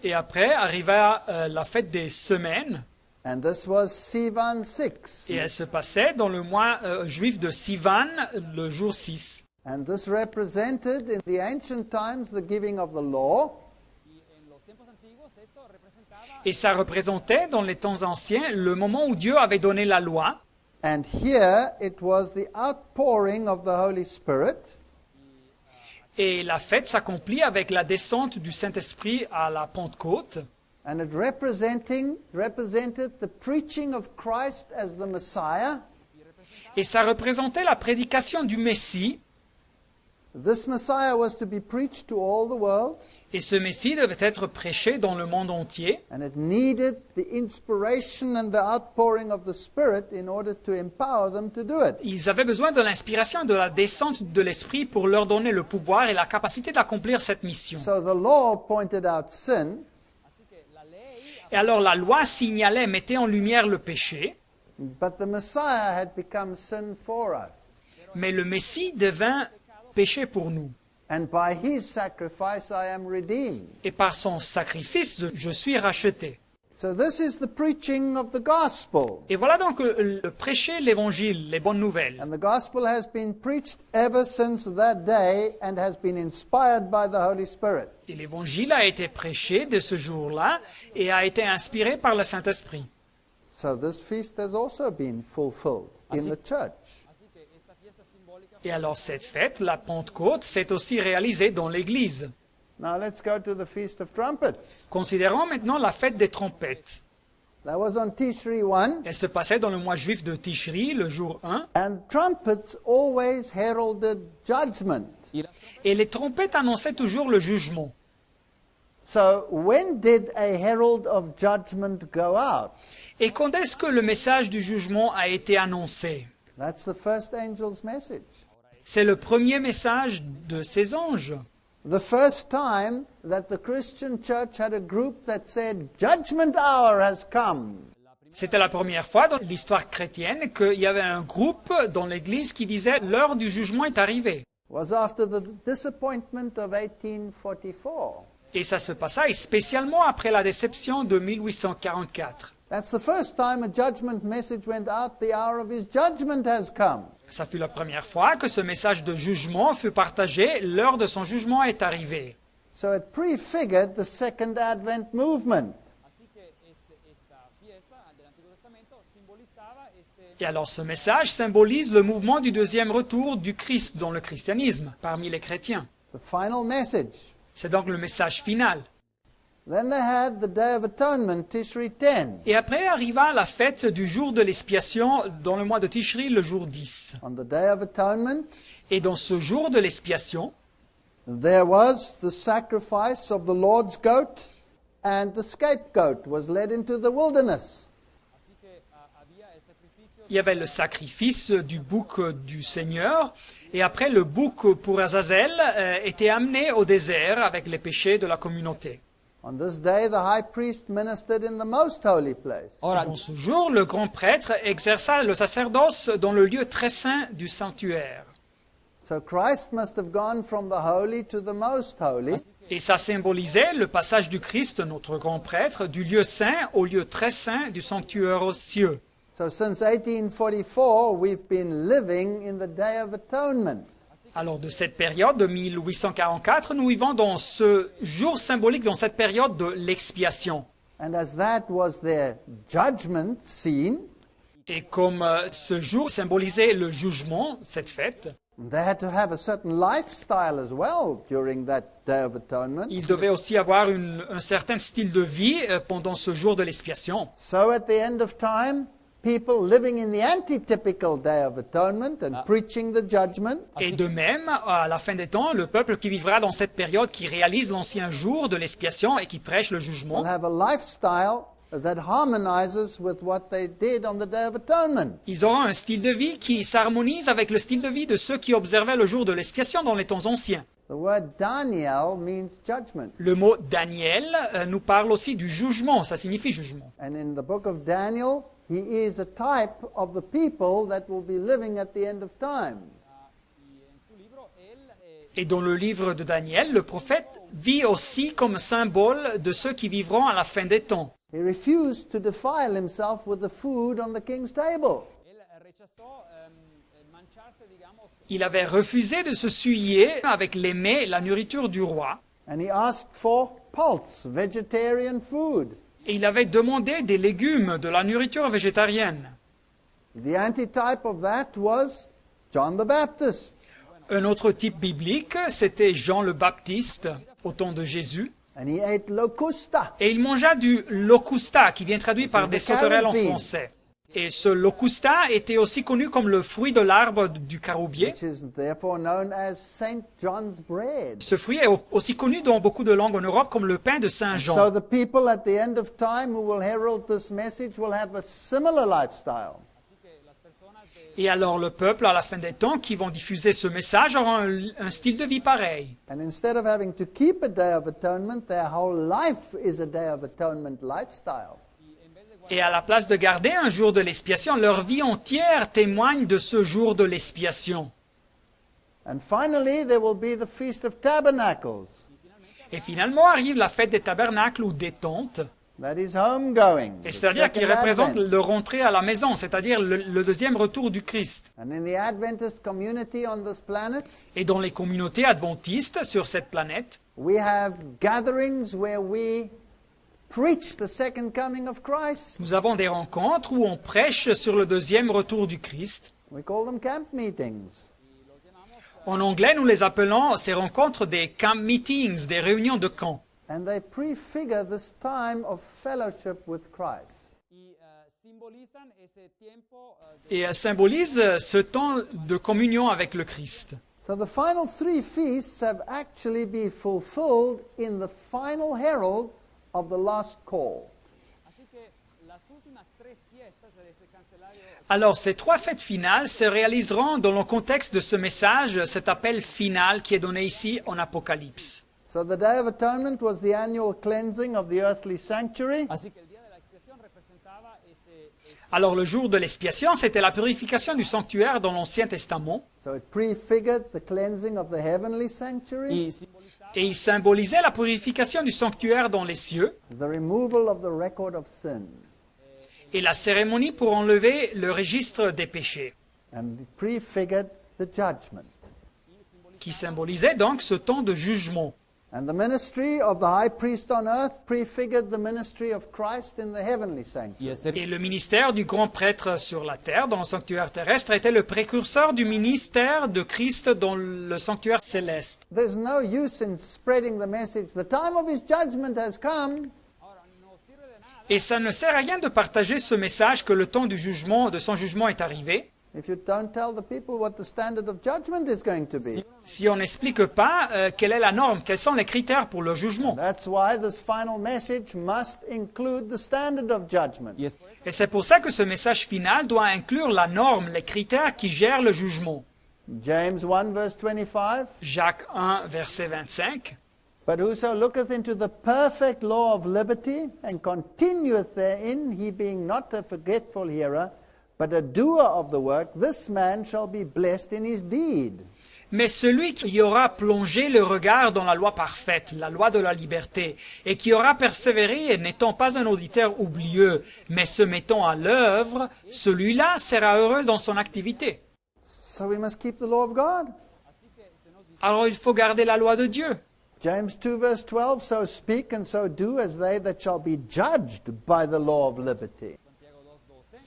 Et après arriva la fête des semaines, and this was Sivan 6. et elle se passait dans le mois juif de Sivan, le jour 6. And this represented in the ancient times the giving of the law, Y en los tiempos antiguos esto representaba Et ça représentait dans les temps anciens le moment où Dieu avait donné la loi. and here it was the outpouring of the Holy Spirit. Et la fête s'accomplit avec la descente du Saint-Esprit à la Pentecôte. And it represented the preaching of Christ as the Messiah. Et ça représentait la prédication du Messie. This Messiah was to be preached to all the world, Et ce Messie devait être prêché dans le monde entier. and it needed the inspiration and the outpouring of the Spirit in order to empower them to do it. Ils avaient besoin de l'inspiration et de la descente de l'Esprit pour leur donner le pouvoir et la capacité d'accomplir cette mission. So the law pointed out sin, así que la ley Et alors la loi signalait, mettait en lumière le péché, but the Messiah had become sin for us. mais le Messie devint péché pour nous. And by his sacrifice I am redeemed. Et par son sacrifice, je suis racheté. So this is the preaching of the gospel. Et voilà donc le prêcher l'évangile, les bonnes nouvelles. And the gospel has been preached ever since that day and has been inspired by the Holy Spirit. Et l'évangile a été prêché de ce jour-là et a été inspiré par le Saint-Esprit. So this feast has also been fulfilled in the church. Así que esta fiesta simbólica Et alors cette fête, la Pentecôte, s'est aussi réalisée dans l'Église. Now let's go to the Feast of Trumpets. Considérons maintenant la fête des trompettes. That was on Tishri 1, Elle se passait dans le mois juif de Tishri, le jour 1. and trumpets always heralded judgment. Et les trompettes annonçaient toujours le jugement. So when did a herald of judgment go out? Et quand est-ce que le message du jugement a été annoncé? That's the first angel's message. C'est le premier message de ces anges. The first time that the Christian church had a group that said, Judgment hour has come. C'était la première fois dans l'histoire chrétienne qu'il y avait un groupe dans l'Église qui disait « l'heure du jugement est arrivée Was after the disappointment of 1844. ». Et ça se passa, et spécialement après la déception de 1844. That's the first time a judgment message went out, the hour of his judgment has come. Ça fut la première fois que ce message de jugement fut partagé, l'heure de son jugement est arrivée. So it prefigured the second Advent movement. Así que esta fiesta del Antiguo Testamento simbolizaba Et alors ce message symbolise le mouvement du deuxième retour du Christ dans le christianisme, parmi les chrétiens. The final message. C'est donc le message final. Then they had the Day of Atonement, Tishri 10. Et après arriva la fête du jour de l'expiation dans le mois de Tishri, le jour 10. On the Day of Atonement, Et dans ce jour de l'expiation, there was the sacrifice of the Lord's goat, and the scapegoat was led into the wilderness. Así que había el sacrificio il y avait le sacrifice du bouc du Seigneur. Et après, le bouc pour Azazel était amené au désert avec les péchés de la communauté. On this day, the high priest ministered in the most holy place. Dans ce jour, le grand prêtre exerça le sacerdoce dans le lieu très saint du sanctuaire. So Christ must have gone from the holy to the most holy. Et ça symbolisait le passage du Christ, notre grand prêtre, du lieu saint au lieu très saint du sanctuaire aux cieux. So since 1844, we've been living in the Day of Atonement. Alors de cette période de 1844, nous vivons dans ce jour symbolique, dans cette période de l'expiation. And as that was their judgment scene, Et comme ce jour symbolisait le jugement, cette fête, they had to have a certain lifestyle as well during that Day of Atonement. ils devaient aussi avoir un certain style de vie pendant ce jour de l'expiation. So at the end of time, people living in the antitypical Day of Atonement and preaching the judgment Et de même, à la fin des temps, le peuple qui vivra dans cette période, qui réalise l'ancien jour de l'expiation et qui prêche le jugement, will have a lifestyle that harmonizes with what they did on the Day of Atonement. ils auront un style de vie qui s'harmonise avec le style de vie de ceux qui observaient le jour de l'expiation dans les temps anciens. The word Daniel means judgment. Le mot Daniel nous parle aussi du jugement, ça signifie jugement. And in the book of Daniel, he is a type of the people that will be living at the end of time. y en su libro él Et dans le livre de Daniel, le prophète vit aussi comme symbole de ceux qui vivront à la fin des temps. He refused to defile himself with the food on the king's table. él rechazó mancharse, digamos, Il avait refusé de se souiller avec les mets, la nourriture du roi, And he asked for pulse, vegetarian food. et il avait demandé des légumes, de la nourriture végétarienne. The antitype of that was John the Baptist. Un autre type biblique, c'était Jean le Baptiste, au temps de Jésus, And he ate locusta. et il mangea du locusta, qui vient traduit par is des the sauterelles en carrot bean. français. Et ce locusta était aussi connu comme le fruit de l'arbre du caroubier. Which is therefore known as St. John's bread. Ce fruit est aussi connu dans beaucoup de langues en Europe comme le pain de Saint So Jean. the people at the end of time who will herald this message will have a similar lifestyle. Et alors le peuple, à la fin des temps, qui vont diffuser ce message, aura un style de vie pareil. And instead of having to keep a Day of Atonement, their whole life is a Day of Atonement lifestyle. Et à la place de garder un jour de l'expiation, leur vie entière témoigne de ce jour de l'expiation. And finally, there will be the Feast of Tabernacles. Et finalement arrive la fête des tabernacles ou des tentes. That is homegoing. Et the c'est-à-dire qu'il second représente advent. le rentrer à la maison, c'est-à-dire le deuxième retour du Christ. And in the Adventist community on this planet, Et dans les communautés adventistes sur cette planète, we have gatherings where we preach the second coming of Christ. nous avons des rencontres où on prêche sur le deuxième retour du Christ. We call them camp meetings. En anglais, nous les appelons ces rencontres des camp meetings, des réunions de camp. And they prefigure this time of fellowship with Christ. y simbolizan ese tiempo de Et symbolisent ce temps de communion avec le Christ. So the final three feasts have actually been fulfilled in the final herald of the last call. Así que las últimas tres fiestas de ese cancelario Alors, ces trois fêtes finales se réaliseront dans le contexte de ce message, cet appel final qui est donné ici en Apocalypse. So the Day of Atonement was the annual cleansing of the earthly sanctuary. Así que el día de la expiación representaba ese Alors, le jour de l'expiation, c'était la purification du sanctuaire dans l'Ancien Testament, So it prefigured the cleansing of the heavenly sanctuary, y simbolizaba et il symbolisait la purification du sanctuaire dans les cieux, the removal of the record of sin, et la cérémonie pour enlever le registre des péchés, and it prefigured the judgment. qui symbolisait donc ce temps de jugement. And the ministry of the high priest on earth prefigured the ministry of Christ in the heavenly sanctuary. y ese Et le ministère du grand prêtre sur la terre, dans le sanctuaire terrestre, était le précurseur du ministère de Christ dans le sanctuaire céleste. There's no use in spreading the message. The time of his judgment has come. Et ça ne sert à rien de partager ce message que le temps du jugement, de son jugement est arrivé, If you don't tell the people what the standard of judgment is going to be. si on n'explique pas quelle est la norme, quels sont les critères pour le jugement. That's why this final message must include the standard of judgment. y es Et c'est pour ça que ce message final doit inclure la norme, les critères qui gèrent le jugement. James 1 verse 25. Jacques 1, verset 25. But whoso looketh into the perfect law of liberty, and continueth therein, he being not a forgetful hearer, but a doer of the work, this man shall be blessed in his deed. Mais celui qui aura plongé le regard dans la loi parfaite, la loi de la liberté, et qui aura persévéré n'étant pas un auditeur oublieux, mais se mettant à l'œuvre, celui-là sera heureux dans son activité. So we must keep the law of God. Alors il faut garder la loi de Dieu. James 2 verse 12, so speak and so do as they that shall be judged by the law of liberty.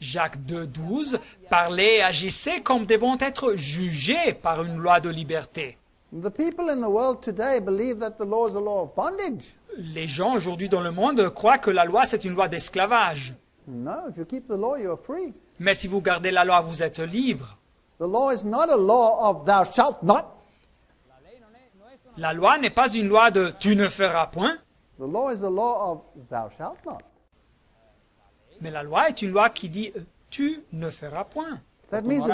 Jacques 2, 12, parlez et agissez comme devant être jugés par une loi de liberté. The people in the world today believe that the law is a law of bondage. Les gens aujourd'hui dans le monde croient que la loi c'est une loi d'esclavage. No, if you keep the law, you are free. Mais si vous gardez la loi, vous êtes libre. The law is not a law of thou shalt not. La loi n'est pas une loi de tu ne feras point, The law is a law of thou shalt not. mais la loi est une loi qui dit tu ne feras point. That means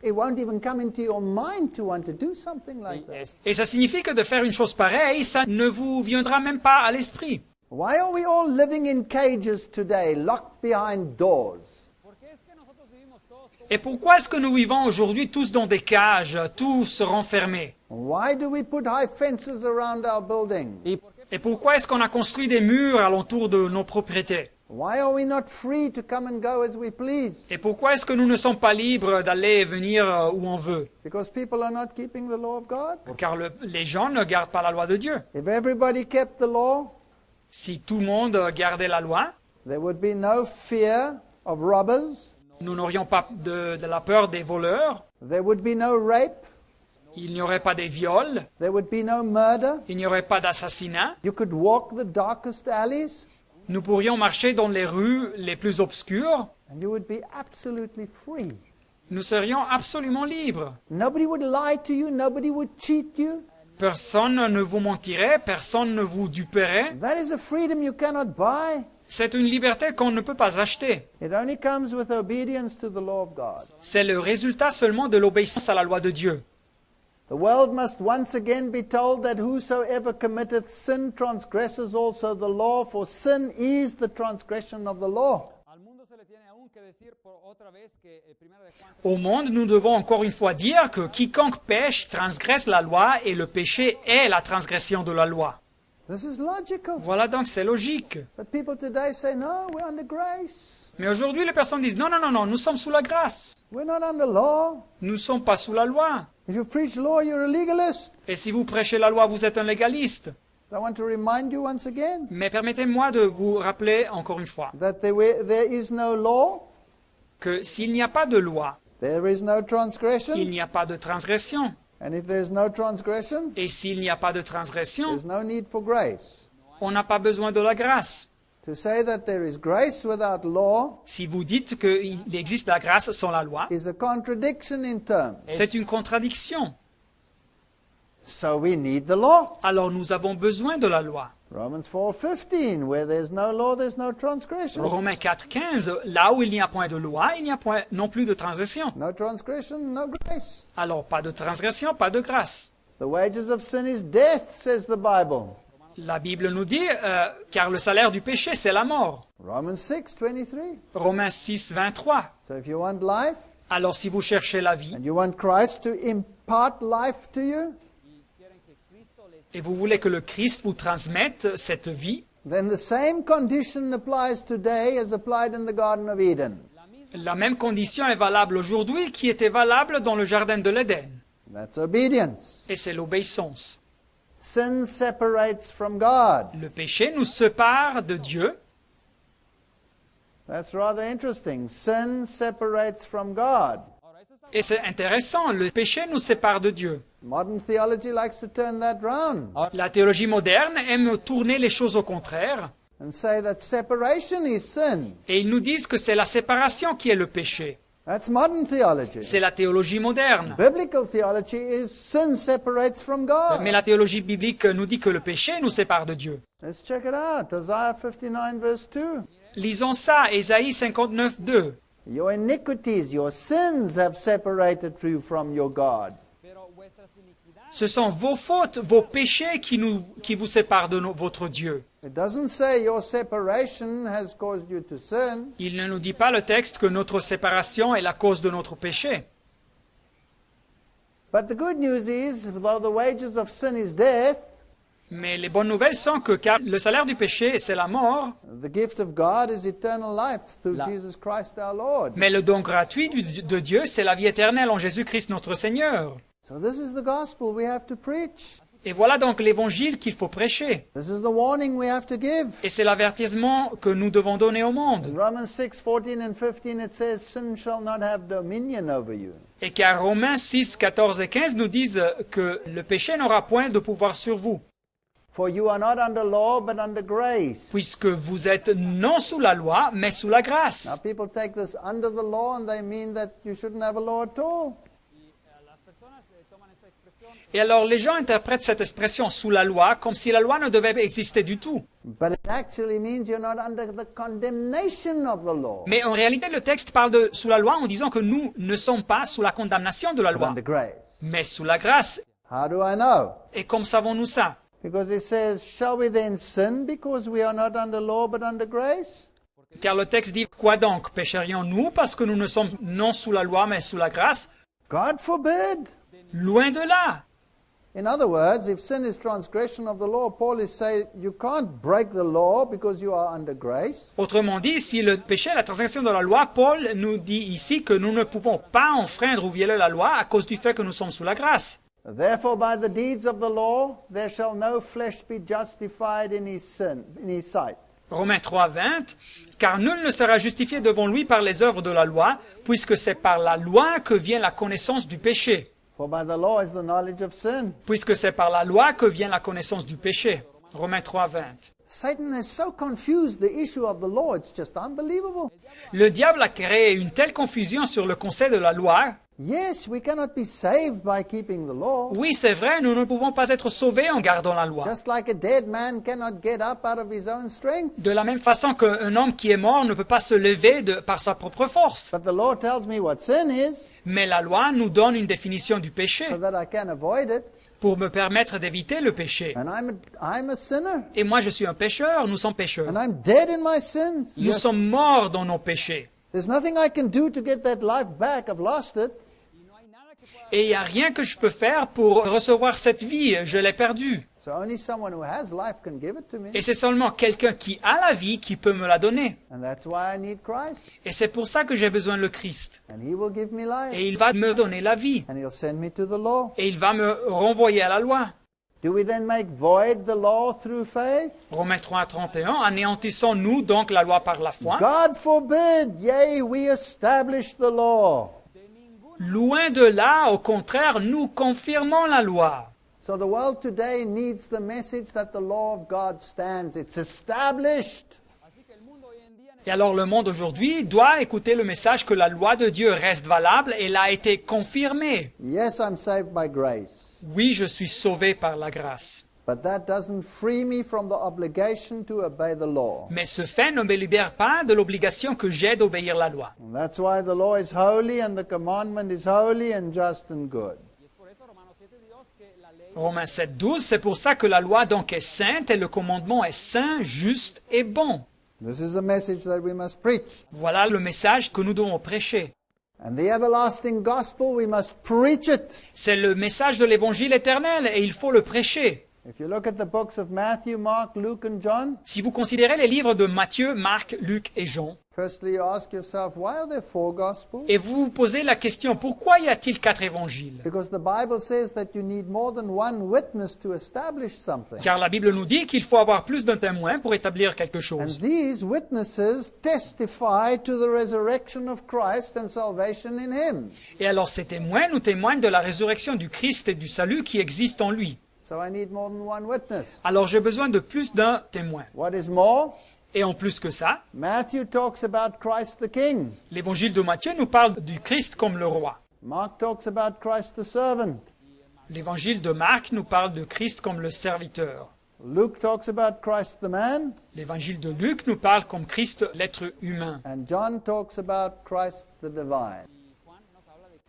it won't even come into your mind to want to do something like that. Et ça signifie que de faire une chose pareille, ça ne vous viendra même pas à l'esprit. Why are we all living in cages today, locked behind doors? ¿Por qué es que nosotros vivimos todos como Et pourquoi est-ce que nous vivons aujourd'hui tous dans des cages, tous renfermés? Why do we put high fences around our buildings? y por qué Et pourquoi est-ce qu'on a construit des murs alentour de nos propriétés? Why are we not free to come and go as we please? Et pourquoi est-ce que nous ne sommes pas libres d'aller et venir où on veut? Because people are not keeping the law of God. Car les gens ne gardent pas la loi de Dieu. If everybody kept the law, Si tout le monde gardait la loi, there would be no fear of robbers. nous n'aurions pas de la peur des voleurs, There would be no rape. il n'y aurait pas des viols, There would be no murder. il n'y aurait pas d'assassinat. You could walk the darkest alleys Nous pourrions marcher dans les rues les plus obscures. and you would be absolutely free. Nous serions absolument libres. Nobody would lie to you. Nobody would cheat you. Personne ne vous mentirait, personne ne vous duperait. That is a freedom you cannot buy. C'est une liberté qu'on ne peut pas acheter. It only comes with obedience to the law of God. C'est le résultat seulement de l'obéissance à la loi de Dieu. The world must once again be told that whosoever committeth sin transgresses also the law, for sin is the transgression of the law. al mundo se le tiene aún que decir por otra vez que primero de Juan Au monde, nous devons encore une fois dire que quiconque pêche transgresse la loi et le péché est la transgression de la loi. This is logical. Voilà donc, c'est logique. But people today say, no, we're under grace. Mais aujourd'hui, les personnes disent, non, non, non, non, nous sommes sous la grâce. We're not under law. Nous ne sommes pas sous la loi. If you preach law, you're a legalist. Et si vous prêchez la loi, vous êtes un légaliste. I want to remind you once again Mais permettez-moi de vous rappeler encore une fois that there is no law, que s'il n'y a pas de loi, there is no il transgression. n'y a pas de transgression. And if there's no transgression, Et s'il n'y a pas de transgression, there's no need for grace. on n'a pas besoin de la grâce. To say that there is grace without law Si vous dites qu'il existe la grâce sans la loi, is a contradiction in terms. c'est une contradiction. So we need the law. Alors nous avons besoin de la loi. Romans 4:15, where there's no law, there's no transgression. Romains 4,15, là où il n'y a point de loi, il n'y a point non plus de transgression. No transgression, no grace. Alors pas de transgression, pas de grâce. The wages of sin is death, says the Bible. La Bible nous dit, car le salaire du péché, c'est la mort. Romans 6:23. Romains 6, 23. So if you want life Alors si vous cherchez la vie and you want Christ to impart life to you, et vous voulez que le Christ vous transmette cette vie, then the same condition applies today as applied in the Garden of Eden. la même condition est valable aujourd'hui qui était valable dans le Jardin de l'Éden. That's obedience. Et c'est l'obéissance. Sin separates from God. Le péché nous sépare de Dieu. That's rather interesting. Sin separates from God. Et c'est intéressant, le péché nous sépare de Dieu. Modern theology likes to turn that round La théologie moderne aime tourner les choses au contraire. and say that separation is sin. Et ils nous disent que c'est la séparation qui est le péché. That's modern theology. C'est la théologie moderne. Biblical theology is sin separates from God. Mais la théologie biblique nous dit que le péché nous sépare de Dieu. Let's check it out. Isaiah 59 verse 2. Lisons ça, Ésaïe 59, 2. Your iniquities, your sins have separated you from your God. Pero vuestras iniquidades Ce sont vos fautes, vos péchés qui vous séparent de votre Dieu. It doesn't say your separation has caused you to sin. Il ne nous dit pas le texte que notre séparation est la cause de notre péché. But the good news is, though the wages of sin is death, Mais les bonnes nouvelles sont que car le salaire du péché, c'est la mort, the gift of God is eternal life through Jesus Christ our Lord. mais le don gratuit de Dieu, c'est la vie éternelle en Jésus-Christ notre Seigneur. So this is the gospel we have to preach. Et voilà donc l'évangile qu'il faut prêcher. This is the warning we have to give. Et c'est l'avertissement que nous devons donner au monde. In Romans 6:14 and 15 it says, sin shall not have dominion over you. Et car Romains 6, 14 et 15 nous disent que le péché n'aura point de pouvoir sur vous, For you are not under law, but under grace. puisque vous êtes non sous la loi, mais sous la grâce. Now people take this under the law and they mean that you shouldn't have a law at all. las personas toman esta expresión Et alors les gens interprètent cette expression sous la loi comme si la loi ne devait exister du tout. But it actually means you're not under the condemnation of the law, Mais en réalité, le texte parle de sous la loi en disant que nous ne sommes pas sous la condamnation de la but loi, under grace. mais sous la grâce. How do I know? Et comme savons-nous ça? Because it says, shall we then sin because we are not under law but under grace? Car le texte dit, quoi donc? Pécherions-nous parce que nous ne sommes non sous la loi, mais sous la grâce? God forbid. Loin de là! In other words, if sin is transgression of the law, Paul is saying you can't break the law because you are under grace. Autrement dit, si le péché est la transgression de la loi, Paul nous dit ici que nous ne pouvons pas enfreindre ou violer la loi à cause du fait que nous sommes sous la grâce. Therefore, by the deeds of the law, there shall no flesh be justified in his sight. Romains 3, 20, car nul ne sera justifié devant lui par les œuvres de la loi, puisque c'est par la loi que vient la connaissance du péché. For by the law is the knowledge of sin. Puisque c'est par la loi que vient la connaissance du péché. Romains 3, 20. Satan has so confused the issue of the law, it's just unbelievable. Le diable a créé une telle confusion sur le concept de la loi. Yes, we cannot be saved by keeping the law. Oui, c'est vrai, nous ne pouvons pas être sauvés en gardant la loi. Just like a dead man cannot get up out of his own strength. De la même façon qu'un homme qui est mort ne peut pas se lever par sa propre force. But the law tells me what sin is Mais la loi nous donne une définition du péché so that I can avoid it. pour me permettre d'éviter le péché. And I'm a sinner. Et moi, je suis un pécheur, nous sommes pécheurs. And I'm dead in my sins. Nous sommes morts dans nos péchés. There's nothing I can do to get that life back. I've lost it. Et il n'y a rien que je peux faire pour recevoir cette vie, je l'ai perdue. So only someone who has life can give it to me. Et c'est seulement quelqu'un qui a la vie qui peut me la donner. And that's why I need Christ. Et c'est pour ça que j'ai besoin de le Christ. And he will give me life. Et il va me donner la vie. And he'll send me to the law. Et il va me renvoyer à la loi. Do we then make void the law through faith? Romains 3:31, anéantissons-nous donc la loi par la foi? God forbid, yea, we establish the law. Loin de là, au contraire, nous confirmons la loi. So the world today needs the message that the law of God stands. It's established. Así que el mundo hoy en día Et alors le monde aujourd'hui doit écouter le message que la loi de Dieu reste valable et elle a été confirmée. Yes, I'm saved by grace. Oui, je suis sauvé par la grâce. But that doesn't free me from the obligation to obey the law. Mais ce fait ne me libère pas de l'obligation que j'ai d'obéir la loi. And that's why the law is holy and the commandment is holy and just and good. y es por eso Romanos 7:2 que la ley Romains 7:12, c'est pour ça que la loi donc est sainte et le commandement est saint, juste et bon. This is a message that we must preach. Voilà le message que nous devons prêcher. And the everlasting gospel, we must preach it. C'est le message de l'évangile éternel et il faut le prêcher. If you look at the books of Matthew, Mark, Luke, and John, Si vous considérez les livres de Matthieu, Marc, Luc et Jean, firstly you ask yourself, why are there 4 gospels? et vous vous posez la question, pourquoi y a-t-il 4 évangiles? Because the Bible says that you need more than one witness to establish something. Car la Bible nous dit qu'il faut avoir plus d'un témoin pour établir quelque And chose. these witnesses testify to the resurrection of Christ and salvation in Him. Et alors ces témoins nous témoignent de la résurrection du Christ et du salut qui existe en lui. So I need more than one witness. Alors j'ai besoin de plus d'un témoin. What is more? Et en plus que ça, Matthew talks about Christ the King. l'évangile de Matthieu nous parle du Christ comme le roi. Mark talks about Christ the servant. L'évangile de Marc nous parle de Christ comme le serviteur. Luke talks about Christ the man. L'évangile de Luc nous parle comme Christ l'être humain. And John talks about Christ the divine.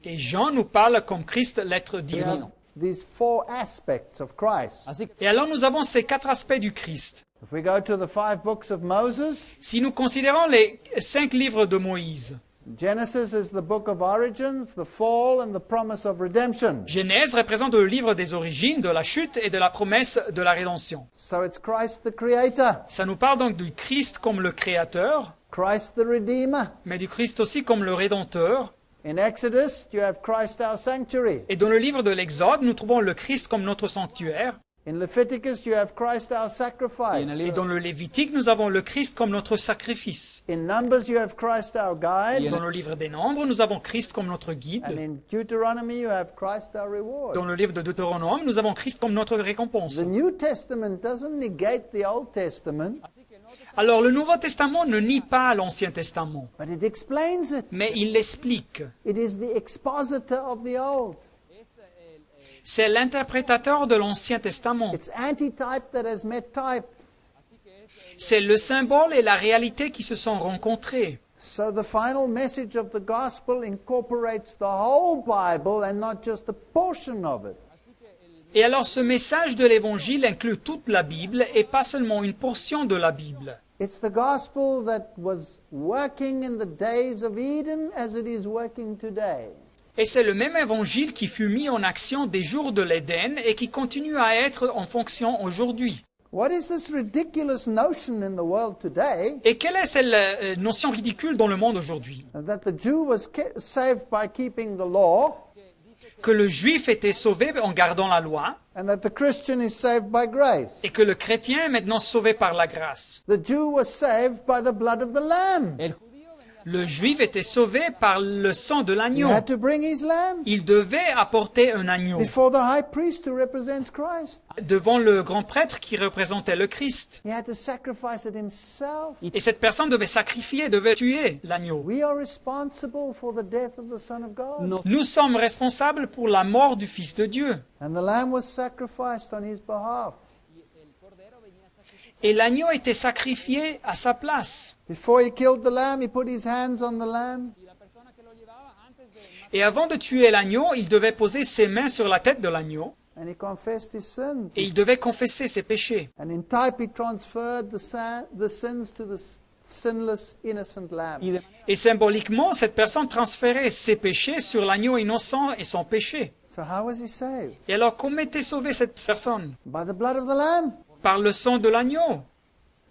Et Jean nous parle comme Christ l'être We divin. have these 4 aspects of Christ. así que Et alors nous avons ces 4 aspects du Christ. If we go to the 5 books of Moses, Si nous considérons les 5 livres de Moïse, Genesis is the book of origins, the fall, and the promise of redemption. Genèse représente le livre des origines, de la chute et de la promesse de la rédemption. So it's Christ the creator, Ça nous parle donc du Christ comme le créateur, Christ the redeemer. mais du Christ aussi comme le rédempteur. In Exodus, you have Christ our sanctuary. Et dans le livre de l'Exode, nous trouvons le Christ comme notre sanctuaire. In Leviticus, you have Christ our sacrifice. Et dans le Lévitique, nous avons le Christ comme notre sacrifice. In Numbers, you have Christ our guide. Dans le livre des Nombres, nous avons Christ comme notre And guide. in Deuteronomy, you have Christ our reward. Dans le livre de Deutéronome, nous avons Christ comme notre récompense. The New Testament doesn't negate the Old Testament, Alors le Nouveau Testament ne nie pas l'Ancien Testament, but it explains it. mais il l'explique. It is the expositor of the Old. C'est l'interprétateur de l'Ancien Testament. It's antitype that has met type. C'est le symbole et la réalité qui se sont rencontrés. So the final message of the gospel incorporates the whole Bible and not just a portion of it. Et alors ce message de l'Évangile inclut toute la Bible et pas seulement une portion de la Bible. It's the gospel that was working in the days of Eden as it is working today. Et c'est le même évangile qui fut mis en action des jours de l'Éden et qui continue à être en fonction aujourd'hui. What is this ridiculous notion in the world today Et quelle est cette notion ridicule dans le monde aujourd'hui? that the Jew was saved by keeping the law Que le juif était sauvé en gardant la loi and that the Christian is saved by grace? et que le chrétien est maintenant sauvé par la grâce. The Jew was saved by the blood of the lamb. el judío Le juif était sauvé par le sang de He l'agneau. had to bring his lamb Il devait apporter un agneau before the high priest who represents Christ. devant le grand prêtre qui représentait le Christ. He had to sacrifice it himself. Et cette personne devait sacrifier, devait tuer l'agneau. We are responsible for the death of the Son of God. no Nous sommes responsables pour la mort du Fils de Dieu. And the lamb was sacrificed on his behalf. Et l'agneau était sacrifié à sa place. Before he killed the lamb, he put his hands on the lamb. y la persona que lo llevaba antes de Et avant de tuer l'agneau, il devait poser ses mains sur la tête de l'agneau And he confessed his sins. et il devait confesser ses péchés. And in type, he transferred the sins to the sinless, innocent lamb. y de Et symboliquement, cette personne transférait ses péchés sur l'agneau innocent et son péché. So how was he saved? Et alors, comment était sauvée cette personne? By the blood of the Lamb. Par le sang de l'agneau.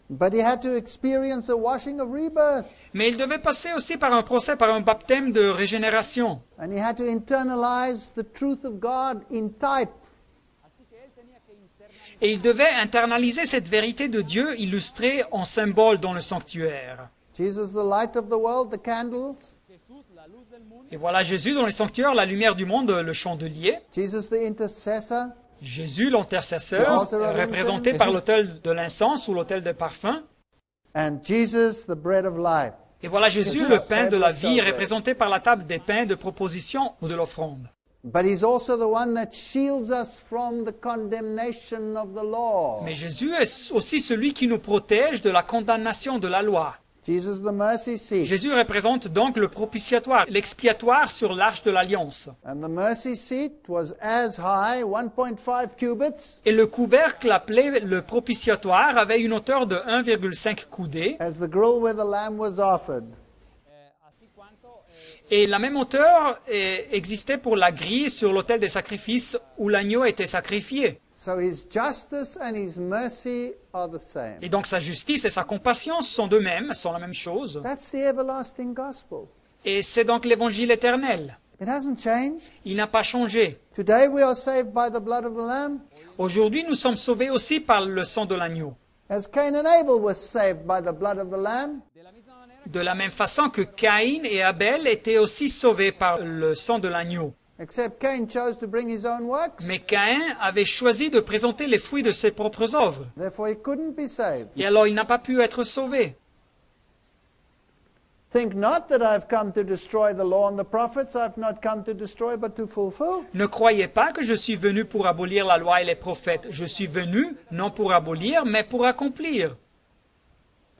But he had to experience a washing of rebirth. Mais il devait passer aussi par un procès, par un baptême de régénération. And he had to internalize the truth of God in type. Et il devait internaliser cette vérité de Dieu illustrée en symbole dans le sanctuaire. Jesus, the light of the world, the candles. Et voilà Jésus dans les sanctuaires, la lumière du monde, le chandelier. Jesus, the intercessor. Jésus, l'intercesseur, représenté par l'autel de l'encens ou l'autel de parfum. And Jesus, the bread of life. Et voilà Jésus, le pain de la vie, représenté par la table des pains de proposition ou de l'offrande. But he's also the one that shields us from the condemnation of the law. Mais Jésus est aussi celui qui nous protège de la condamnation de la loi. Jesus, the mercy seat. Jésus représente donc le propitiatoire, l'expiatoire sur l'arche de l'alliance. And the mercy seat was as high, 1.5 cubits, Et le couvercle appelé le propitiatoire avait une hauteur de 1,5 coudées. as the grill where the lamb was offered. Et la même hauteur existait pour la grille sur l'autel des sacrifices où l'agneau était sacrifié. So his justice and his mercy are the same. Et donc sa justice et sa compassion sont de même, sont la même chose. That's the everlasting gospel. Et c'est donc l'évangile éternel. It hasn't changed. Il n'a pas changé. Today we are saved by the blood of the lamb, Aujourd'hui, nous sommes sauvés aussi par le sang de l'agneau. as Cain and Abel were saved by the blood of the lamb. De la même façon que Caïn et Abel étaient aussi sauvés par le sang de l'agneau. Except Cain chose to bring his own works. Mais Caïn avait choisi de présenter les fruits de ses propres œuvres. Therefore he couldn't be saved. Et alors il n'a pas pu être sauvé. Think not that I've come to destroy the law and the prophets. I've not come to destroy but to fulfill. Ne croyez pas que je suis venu pour abolir la loi et les prophètes. Je suis venu non pour abolir, mais pour accomplir.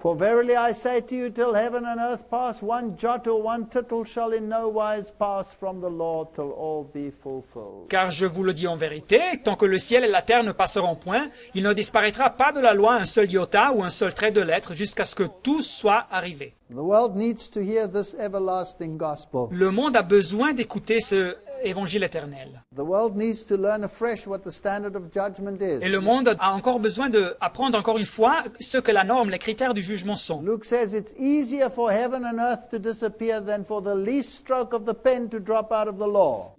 For verily I say to you, till heaven and earth pass, one jot or one tittle shall in no wise pass from the law till all be fulfilled. Car je vous le dis en vérité, tant que le ciel et la terre ne passeront point, il ne disparaîtra pas de la loi un seul iota ou un seul trait de lettre jusqu'à ce que tout soit arrivé. The world needs to hear this everlasting gospel. Le monde a besoin d'écouter ce évangile éternel. The world needs to learn afresh what the standard of judgment is. Et le monde a encore besoin d'apprendre encore une fois ce que la norme, les critères du jugement sont. Luke says it's easier for heaven and earth to disappear than for the least stroke of the pen to drop out of the law.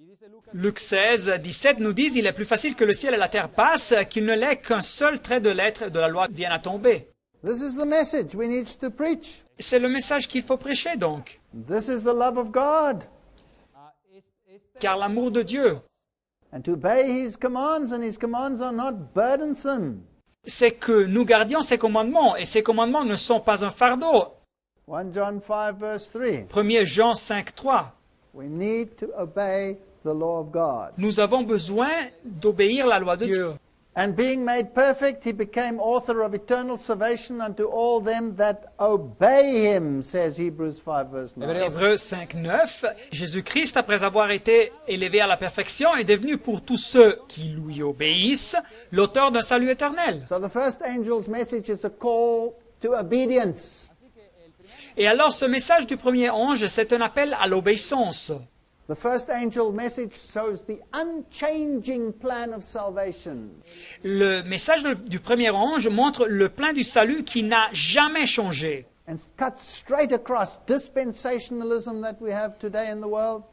Luc 16, 17 nous dit « Il est plus facile que le ciel et la terre passent qu'il ne l'est qu'un seul trait de lettre de la loi vienne à tomber. » This is the message we need to preach. C'est le message qu'il faut prêcher donc. This is the love of God. Car l'amour de Dieu, And to obey his commands, and his commands are not burdensome. c'est que nous gardions ses commandements, et ses commandements ne sont pas un fardeau. 1 John 5 verse 3. 1 Jean 5, 3. We need to obey the law of God. Nous avons besoin d'obéir la loi de Dieu. And being made perfect, he became author of eternal salvation unto all them that obey him, says Hebrews 5 verse 9. Hébreux 5, 9. Jésus-Christ, après avoir été élevé à la perfection, est devenu pour tous ceux qui lui obéissent l'auteur d'un salut éternel. So the first angel's message is a call to obedience. Et alors ce message du premier ange, c'est un appel à l'obéissance. The first angel message shows the unchanging plan of salvation. Le message du premier ange montre le plan du salut qui n'a jamais changé. And cuts straight across dispensationalism that we have today in the world.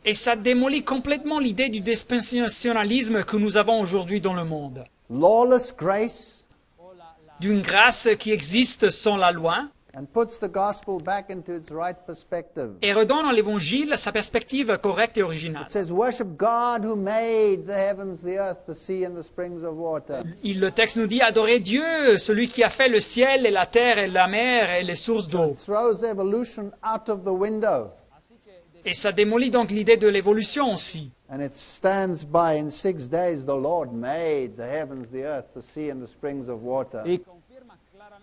Et ça démolit complètement l'idée du dispensationalisme que nous avons aujourd'hui dans le monde. Lawless grace. D'une grâce qui existe sans la loi. And puts the gospel back into its right perspective. Et redonne à l'évangile sa perspective correcte et originale. It says, worship God who made the heavens, the earth, the sea and the springs of water. Le texte nous dit adorez Dieu, celui qui a fait le ciel et la terre et la mer et les sources d'eau. Throws evolution out of the window. Et ça démolit donc l'idée de l'évolution aussi. And it stands by in 6 days the Lord made the heavens, the earth, the sea and the springs of water.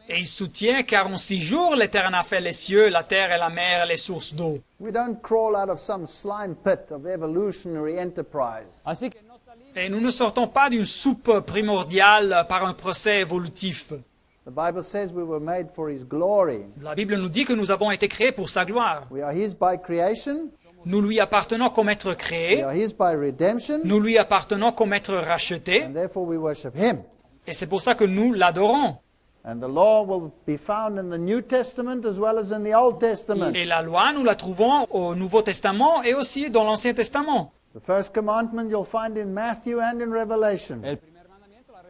Et il soutient car en 6 jours l'Éternel a fait les cieux, la terre et la mer et les sources d'eau. We don't crawl out of some slime pit of evolutionary enterprise. Así que no salimos Et nous ne sortons pas d'une soupe primordiale par un procès évolutif. The Bible says we were made for his glory. La Bible nous dit que nous avons été créés pour sa gloire. We are his by creation. Nous lui appartenons comme être We créé, are His by redemption, nous lui appartenons comme être racheté, and therefore we worship Him. et c'est pour ça que nous l'adorons. And the law will be found in the New Testament as well as in the Old Testament. Et la loi, nous la trouvons au Nouveau Testament et aussi dans l'Ancien Testament. The first commandment you'll find in Matthew and in Revelation.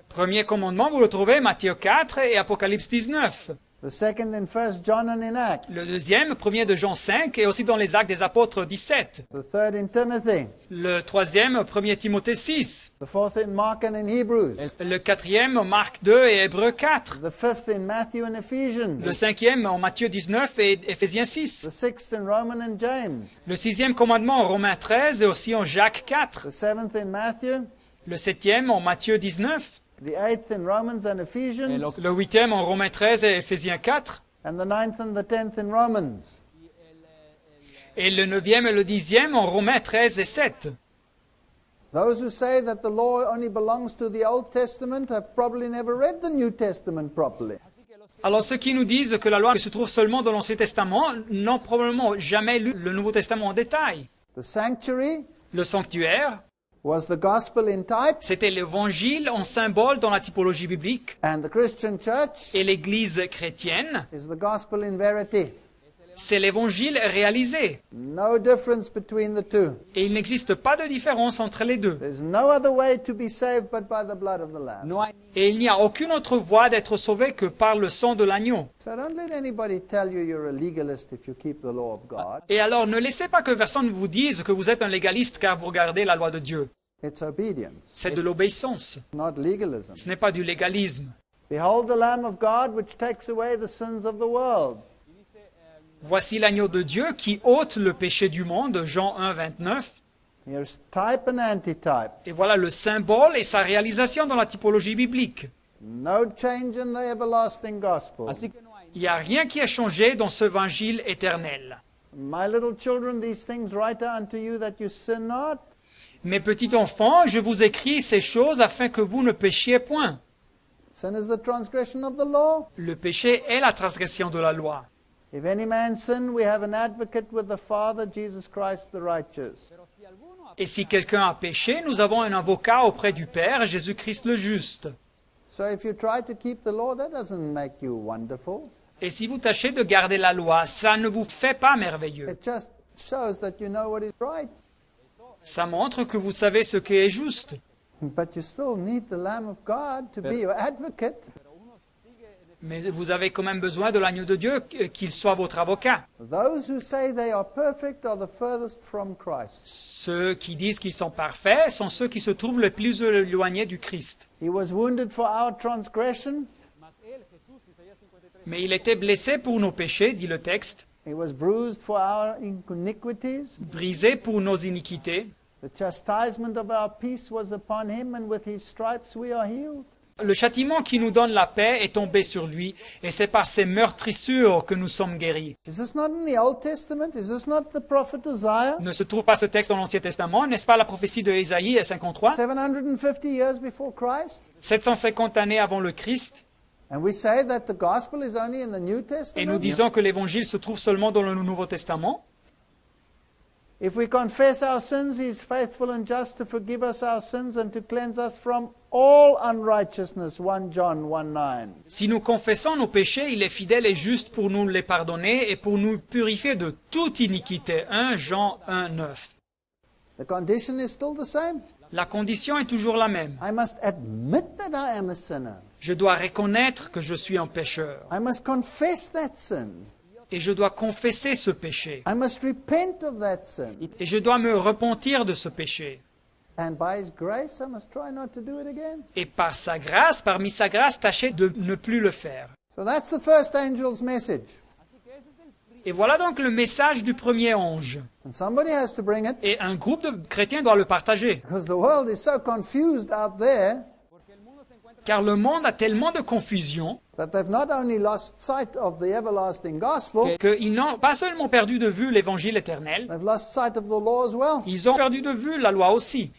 Premier commandement, vous le trouvez Matthieu 4 et Apocalypse 19. The second in 1 John and in Acts. Le deuxième, 1er de Jean 5 et aussi dans les Actes des Apôtres 17. The third in Timothy. Le troisième, 1er Timothée 6. The fourth in Mark and in Hebrews. Le quatrième, Marc 2 et Hébreux 4. The fifth in Matthew and Ephesians. Le cinquième, en Matthieu 19 et Éphésiens 6. The sixth in Romans and James. Le sixième commandement en Romains 13 et aussi en Jacques 4. The seventh in Matthew. Le septième en Matthieu 19. The eighth in Romans and Ephesians. Le huitième en Romains 13 et Éphésiens 4. And the ninth and the tenth in Romans. Et le neuvième et le dixième en Romains 13 et 7. Those who say that the law only belongs to the Old Testament have probably never read the New Testament properly. Alors ceux qui nous disent que la loi se trouve seulement dans l'Ancien Testament n'ont probablement jamais lu le Nouveau Testament en détail. The sanctuary Le sanctuaire, was the gospel in type, c'était l'évangile en symbole dans la typologie biblique. and the Christian church Et l'Église chrétienne, is the gospel in verity. c'est l'évangile réalisé. No difference between the two. Et il n'existe pas de différence entre les deux. There's no other way to be saved but by the blood of the Lamb. No hay Et il n'y a aucune autre voie d'être sauvé que par le sang de l'agneau. So don't let anybody tell you you're a legalist if you keep the law of God. Et alors ne laissez pas que personne vous dise que vous êtes un légaliste car vous regardez la loi de Dieu. It's obedience, C'est de l'obéissance. not legalism. Ce n'est pas du légalisme. Behold the Lamb of God which takes away the sins of the world. Voici l'agneau de Dieu qui ôte le péché du monde, Jean 1, 29. Here's type and antitype. Et voilà le symbole et sa réalisation dans la typologie biblique. No change in the everlasting gospel. Así que no hay Il n'y a rien qui a changé dans ce évangile éternel. My little children, these things write unto you that you sin not. Mes petits enfants, je vous écris ces choses afin que vous ne péchiez point. Sin is the transgression of the law. Le péché est la transgression de la loi. If any man sin, we have an advocate with the Father, Jesus Christ the righteous. Et si quelqu'un a péché, nous avons un avocat auprès du Père, Jésus-Christ le juste. So if you try to keep the law, that doesn't make you wonderful. Et si vous tâchez de garder la loi, ça ne vous fait pas merveilleux. It just shows that you know what is right. Ça montre que vous savez ce qui est juste. But you still need the Lamb of God to be your advocate. Mais vous avez quand même besoin de l'agneau de Dieu, qu'il soit votre avocat. Those who say they are perfect are the furthest from Christ. Ceux qui disent qu'ils sont parfaits sont ceux qui se trouvent le plus éloignés du Christ. He was wounded for our transgression. mas él, Jesús, Isaías 53, Mais il était blessé pour nos péchés, dit le texte, He was bruised for our iniquities. brisé pour nos iniquités. The chastisement of our peace was upon him, and with his stripes we are healed. Le châtiment qui nous donne la paix est tombé sur lui, et c'est par ses meurtrissures que nous sommes guéris. Is this not in the Old Testament? Is this not the prophet Isaiah? Ne se trouve pas ce texte dans l'Ancien Testament, n'est-ce pas la prophétie de Ésaïe 53, 750 years before Christ? 750 années avant le Christ, And we say that the gospel is only in the New et nous Testament? disons que l'Évangile se trouve seulement dans le Nouveau Testament. If we confess our sins, he is faithful and just to forgive us our sins and to cleanse us from all unrighteousness. 1 John 1:9. Si nous confessons nos péchés, il est fidèle et juste pour nous les pardonner et pour nous purifier de toute iniquité. 1 Jean 1:9. The condition is still the same. La condition est toujours la même. I must admit that I am a sinner. Je dois reconnaître que je suis un pécheur. I must confess that sin. Et je dois confesser ce péché. I must repent of that sin. Et je dois me repentir de ce péché. And by his grace, I must try not to do it again. Et par sa grâce, parmi sa grâce, tâcher de ne plus le faire. So that's the first angel's message. Et voilà donc le message du premier ange. And somebody has to bring it Et un groupe de chrétiens doit le partager. because the world is so confused out there Car le monde a tellement de confusion that they've not only lost sight of the everlasting gospel, qu'ils n'ont pas seulement perdu de vue l'évangile éternel, they've lost sight of the law as well. ils ont perdu de vue la loi aussi.